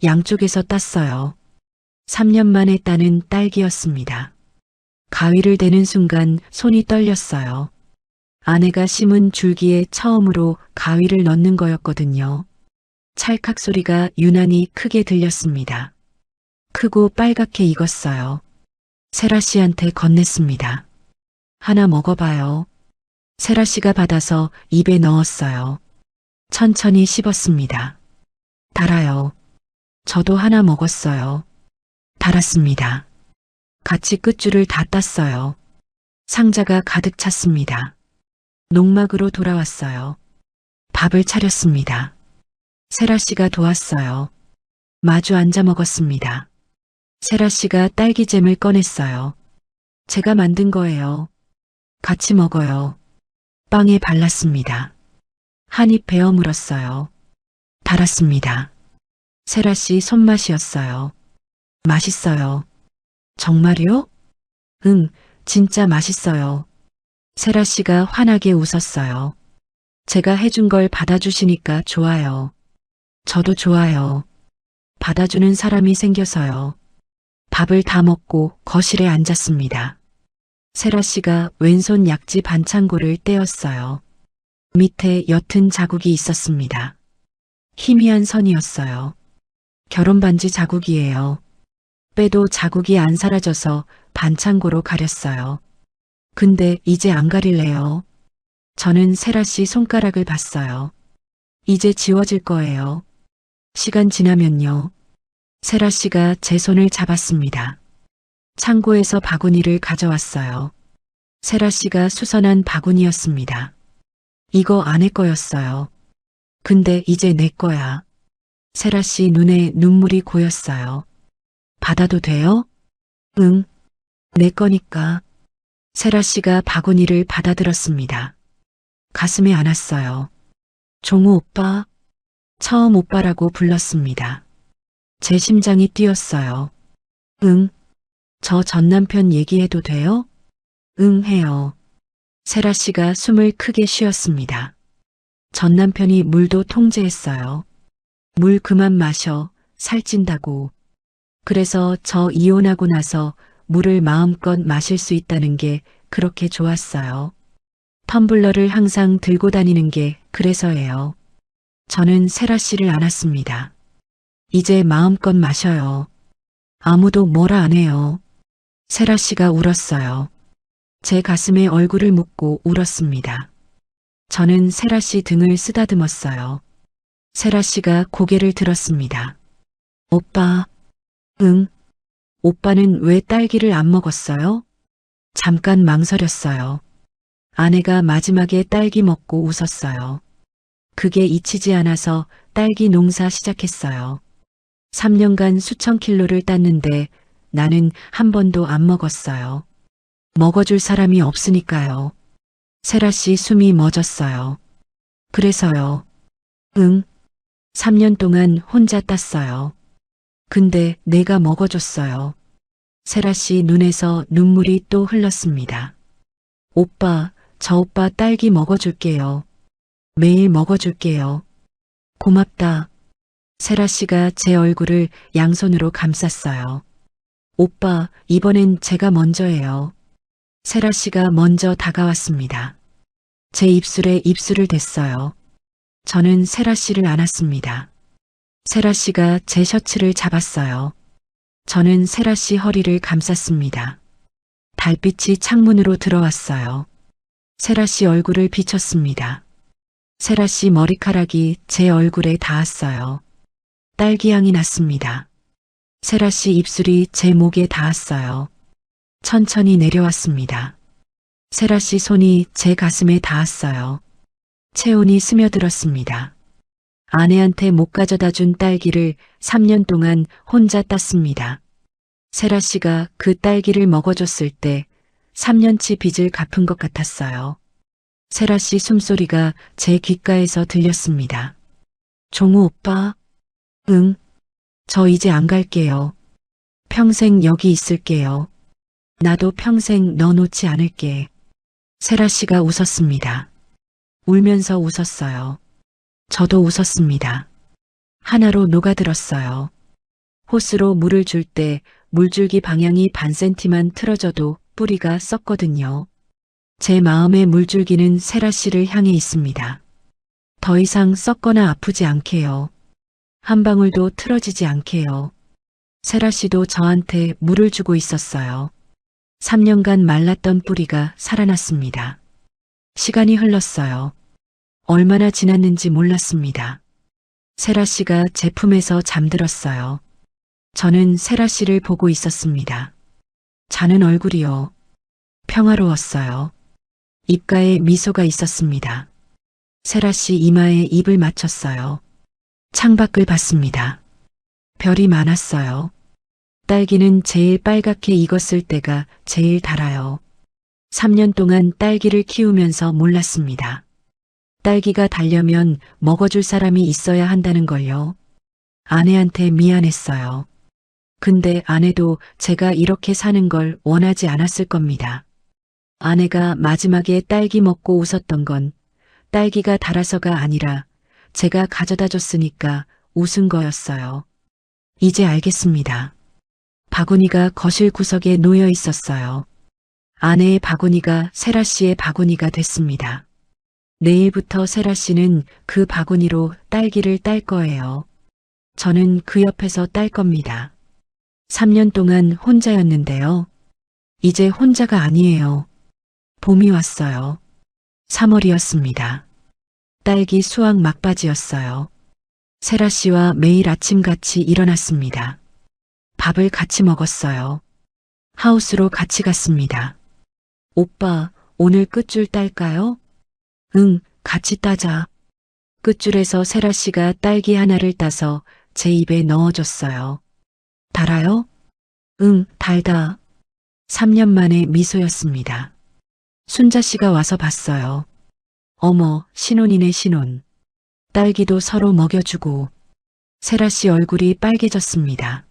양쪽에서 땄어요. 3년 만에 따는 딸기였습니다. 가위를 대는 순간 손이 떨렸어요. 아내가 심은 줄기에 처음으로 가위를 넣는 거였거든요. 찰칵 소리가 유난히 크게 들렸습니다. 크고 빨갛게 익었어요. 세라 씨한테 건넸습니다. 하나 먹어봐요. 세라 씨가 받아서 입에 넣었어요. 천천히 씹었습니다. 달아요. 저도 하나 먹었어요. 달았습니다. 같이 끝줄을 다 땄어요. 상자가 가득 찼습니다. 농막으로 돌아왔어요. 밥을 차렸습니다. 세라 씨가 도왔어요. 마주 앉아 먹었습니다. 세라 씨가 딸기잼을 꺼냈어요. 제가 만든 거예요. 같이 먹어요. 빵에 발랐습니다. 한 입 베어 물었어요. 달았습니다. 세라 씨 손맛이었어요. 맛있어요. 정말요? 응, 진짜 맛있어요. 세라 씨가 환하게 웃었어요. 제가 해준 걸 받아주시니까 좋아요. 저도 좋아요. 받아주는 사람이 생겨서요. 밥을 다 먹고 거실에 앉았습니다. 세라 씨가 왼손 약지 반창고를 떼었어요. 밑에 옅은 자국이 있었습니다. 희미한 선이었어요. 결혼 반지 자국이에요. 빼도 자국이 안 사라져서 반창고로 가렸어요. 근데 이제 안 가릴래요. 저는 세라 씨 손가락을 봤어요. 이제 지워질 거예요. 시간 지나면요. 세라 씨가 제 손을 잡았습니다. 창고에서 바구니를 가져왔어요. 세라 씨가 수선한 바구니였습니다. 이거 아내 거였어요. 근데 이제 내 거야. 세라 씨 눈에 눈물이 고였어요. 받아도 돼요? 응. 내 거니까. 세라 씨가 바구니를 받아들었습니다. 가슴에 안았어요. 종우 오빠. 처음 오빠라고 불렀습니다. 제 심장이 뛰었어요. 응. 저 전 남편 얘기해도 돼요? 응 해요. 세라 씨가 숨을 크게 쉬었습니다. 전 남편이 물도 통제했어요. 물 그만 마셔, 살찐다고. 그래서 저 이혼하고 나서 물을 마음껏 마실 수 있다는 게 그렇게 좋았어요. 텀블러를 항상 들고 다니는 게 그래서예요. 저는 세라 씨를 안았습니다. 이제 마음껏 마셔요. 아무도 뭐라 안 해요. 세라 씨가 울었어요. 제 가슴에 얼굴을 묻고 울었습니다. 저는 세라 씨 등을 쓰다듬었어요. 세라 씨가 고개를 들었습니다. 오빠. 응. 오빠는 왜 딸기를 안 먹었어요? 잠깐 망설였어요. 아내가 마지막에 딸기 먹고 웃었어요. 그게 잊히지 않아서 딸기 농사 시작했어요. 3년간 수천 킬로를 땄는데 나는 한 번도 안 먹었어요. 먹어줄 사람이 없으니까요. 세라 씨 숨이 멎었어요. 그래서요. 응. 3년 동안 혼자 땄어요. 근데 내가 먹어줬어요. 세라 씨 눈에서 눈물이 또 흘렀습니다. 오빠, 저 오빠 딸기 먹어줄게요. 매일 먹어줄게요. 고맙다. 세라 씨가 제 얼굴을 양손으로 감쌌어요. 오빠, 이번엔 제가 먼저예요. 세라 씨가 먼저 다가왔습니다. 제 입술에 입술을 댔어요. 저는 세라 씨를 안았습니다. 세라 씨가 제 셔츠를 잡았어요. 저는 세라 씨 허리를 감쌌습니다. 달빛이 창문으로 들어왔어요. 세라 씨 얼굴을 비췄습니다. 세라 씨 머리카락이 제 얼굴에 닿았어요. 딸기향이 났습니다. 세라 씨 입술이 제 목에 닿았어요. 천천히 내려왔습니다. 세라 씨 손이 제 가슴에 닿았어요. 체온이 스며들었습니다. 아내한테 못 가져다 준 딸기를 3년 동안 혼자 땄습니다. 세라 씨가 그 딸기를 먹어줬을 때 3년치 빚을 갚은 것 같았어요. 세라 씨 숨소리가 제 귓가에서 들렸습니다. 종우 오빠? 응. 저 이제 안 갈게요. 평생 여기 있을게요. 나도 평생 너 놓지 않을게. 세라 씨가 웃었습니다. 울면서 웃었어요. 저도 웃었습니다. 하나로 녹아들었어요. 호스로 물을 줄 때 물줄기 방향이 반 센티만 틀어져도 뿌리가 썩거든요. 제 마음의 물줄기는 세라 씨를 향해 있습니다. 더 이상 썩거나 아프지 않게요. 한 방울도 틀어지지 않게요. 세라 씨도 저한테 물을 주고 있었어요. 3년간 말랐던 뿌리가 살아났습니다. 시간이 흘렀어요. 얼마나 지났는지 몰랐습니다. 세라 씨가 제 품에서 잠들었어요. 저는 세라 씨를 보고 있었습니다. 자는 얼굴이요. 평화로웠어요. 입가에 미소가 있었습니다. 세라 씨 이마에 입을 맞췄어요. 창밖을 봤습니다. 별이 많았어요. 딸기는 제일 빨갛게 익었을 때가 제일 달아요. 3년 동안 딸기를 키우면서 몰랐습니다. 딸기가 달려면 먹어줄 사람이 있어야 한다는 걸요. 아내한테 미안했어요. 근데 아내도 제가 이렇게 사는 걸 원하지 않았을 겁니다. 아내가 마지막에 딸기 먹고 웃었던 건 딸기가 달아서가 아니라 제가 가져다 줬으니까 웃은 거였어요. 이제 알겠습니다. 바구니가 거실 구석에 놓여 있었어요. 아내의 바구니가 세라 씨의 바구니가 됐습니다. 내일부터 세라 씨는 그 바구니로 딸기를 딸 거예요. 저는 그 옆에서 딸 겁니다. 3년 동안 혼자였는데요. 이제 혼자가 아니에요. 봄이 왔어요. 3월이었습니다. 딸기 수확 막바지였어요. 세라 씨와 매일 아침 같이 일어났습니다. 밥을 같이 먹었어요. 하우스로 같이 갔습니다. 오빠, 오늘 끝줄 딸까요? 응, 같이 따자. 끝줄에서 세라 씨가 딸기 하나를 따서 제 입에 넣어줬어요. 달아요? 응, 달다. 3년 만에 미소였습니다. 순자 씨가 와서 봤어요. 어머, 신혼이네 신혼. 딸기도 서로 먹여주고. 세라 씨 얼굴이 빨개졌습니다.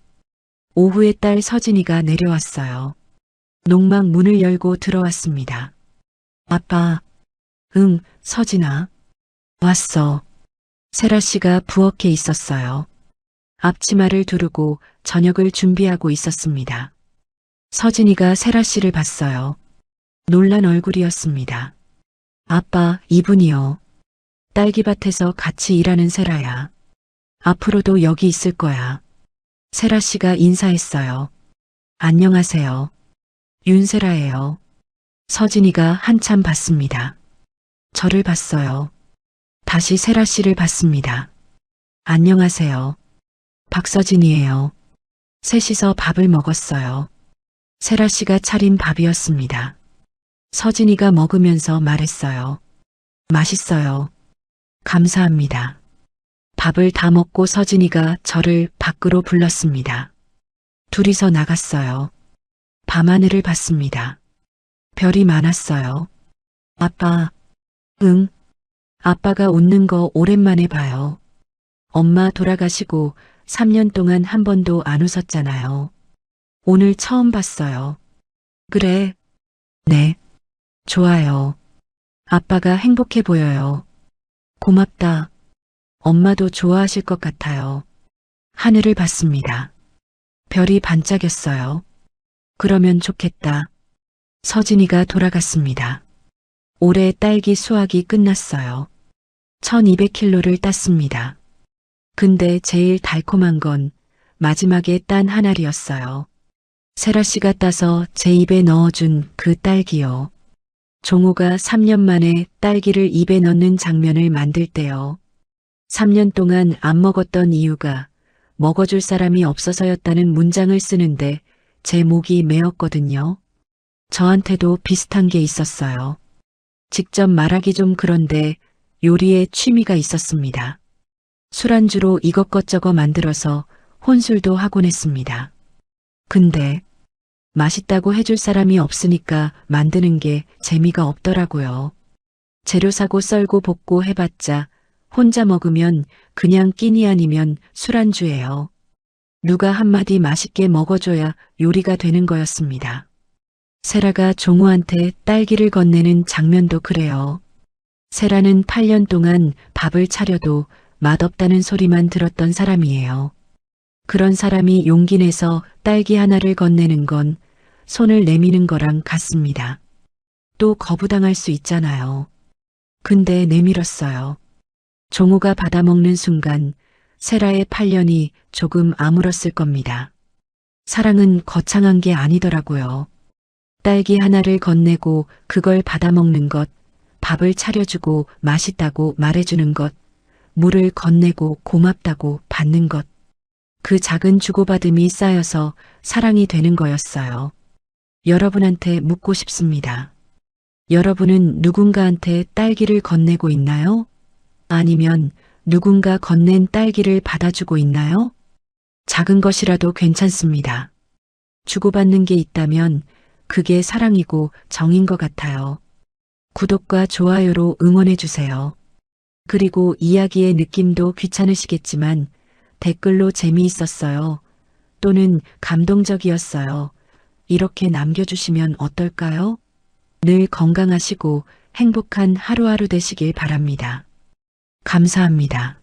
오후에 딸 서진이가 내려왔어요. 농막 문을 열고 들어왔습니다. 아빠. 응, 서진아. 왔어. 세라 씨가 부엌에 있었어요. 앞치마를 두르고 저녁을 준비하고 있었습니다. 서진이가 세라 씨를 봤어요. 놀란 얼굴이었습니다. 아빠, 이분이요. 딸기밭에서 같이 일하는 세라야. 앞으로도 여기 있을 거야. 세라 씨가 인사했어요. 안녕하세요. 윤세라예요. 서진이가 한참 봤습니다. 저를 봤어요. 다시 세라 씨를 봤습니다. 안녕하세요. 박서진이에요. 셋이서 밥을 먹었어요. 세라 씨가 차린 밥이었습니다. 서진이가 먹으면서 말했어요. 맛있어요. 감사합니다. 밥을 다 먹고 서진이가 저를 밖으로 불렀습니다. 둘이서 나갔어요. 밤하늘을 봤습니다. 별이 많았어요. 아빠. 응. 아빠가 웃는 거 오랜만에 봐요. 엄마 돌아가시고 3년 동안 한 번도 안 웃었잖아요. 오늘 처음 봤어요. 그래. 네. 좋아요. 아빠가 행복해 보여요. 고맙다. 엄마도 좋아하실 것 같아요. 하늘을 봤습니다. 별이 반짝였어요. 그러면 좋겠다. 서진이가 돌아갔습니다. 올해 딸기 수확이 끝났어요. 1200kg를 땄습니다. 근데 제일 달콤한 건 마지막에 딴 한 알이었어요. 세라 씨가 따서 제 입에 넣어준 그 딸기요. 종호가 3년 만에 딸기를 입에 넣는 장면을 만들 때요. 3년 동안 안 먹었던 이유가 먹어줄 사람이 없어서였다는 문장을 쓰는데 제 목이 메었거든요. 저한테도 비슷한 게 있었어요. 직접 말하기 좀 그런데 요리에 취미가 있었습니다. 술안주로 이것저것 만들어서 혼술도 하곤 했습니다. 근데 맛있다고 해줄 사람이 없으니까 만드는 게 재미가 없더라고요. 재료 사고 썰고 볶고 해봤자 혼자 먹으면 그냥 끼니 아니면 술안주예요. 누가 한마디 맛있게 먹어줘야 요리가 되는 거였습니다. 세라가 종우한테 딸기를 건네는 장면도 그래요. 세라는 8년 동안 밥을 차려도 맛없다는 소리만 들었던 사람이에요. 그런 사람이 용기 내서 딸기 하나를 건네는 건 손을 내미는 거랑 같습니다. 또 거부당할 수 있잖아요. 근데 내밀었어요. 종우가 받아먹는 순간 세라의 8년이 조금 아물었을 겁니다. 사랑은 거창한 게 아니더라고요. 딸기 하나를 건네고 그걸 받아먹는 것, 밥을 차려주고 맛있다고 말해주는 것, 물을 건네고 고맙다고 받는 것. 그 작은 주고받음이 쌓여서 사랑이 되는 거였어요. 여러분한테 묻고 싶습니다. 여러분은 누군가한테 딸기를 건네고 있나요? 아니면 누군가 건넨 딸기를 받아주고 있나요? 작은 것이라도 괜찮습니다. 주고받는 게 있다면 그게 사랑이고 정인 것 같아요. 구독과 좋아요로 응원해주세요. 그리고 이야기의 느낌도 귀찮으시겠지만 댓글로 재미있었어요. 또는 감동적이었어요. 이렇게 남겨주시면 어떨까요? 늘 건강하시고 행복한 하루하루 되시길 바랍니다. 감사합니다.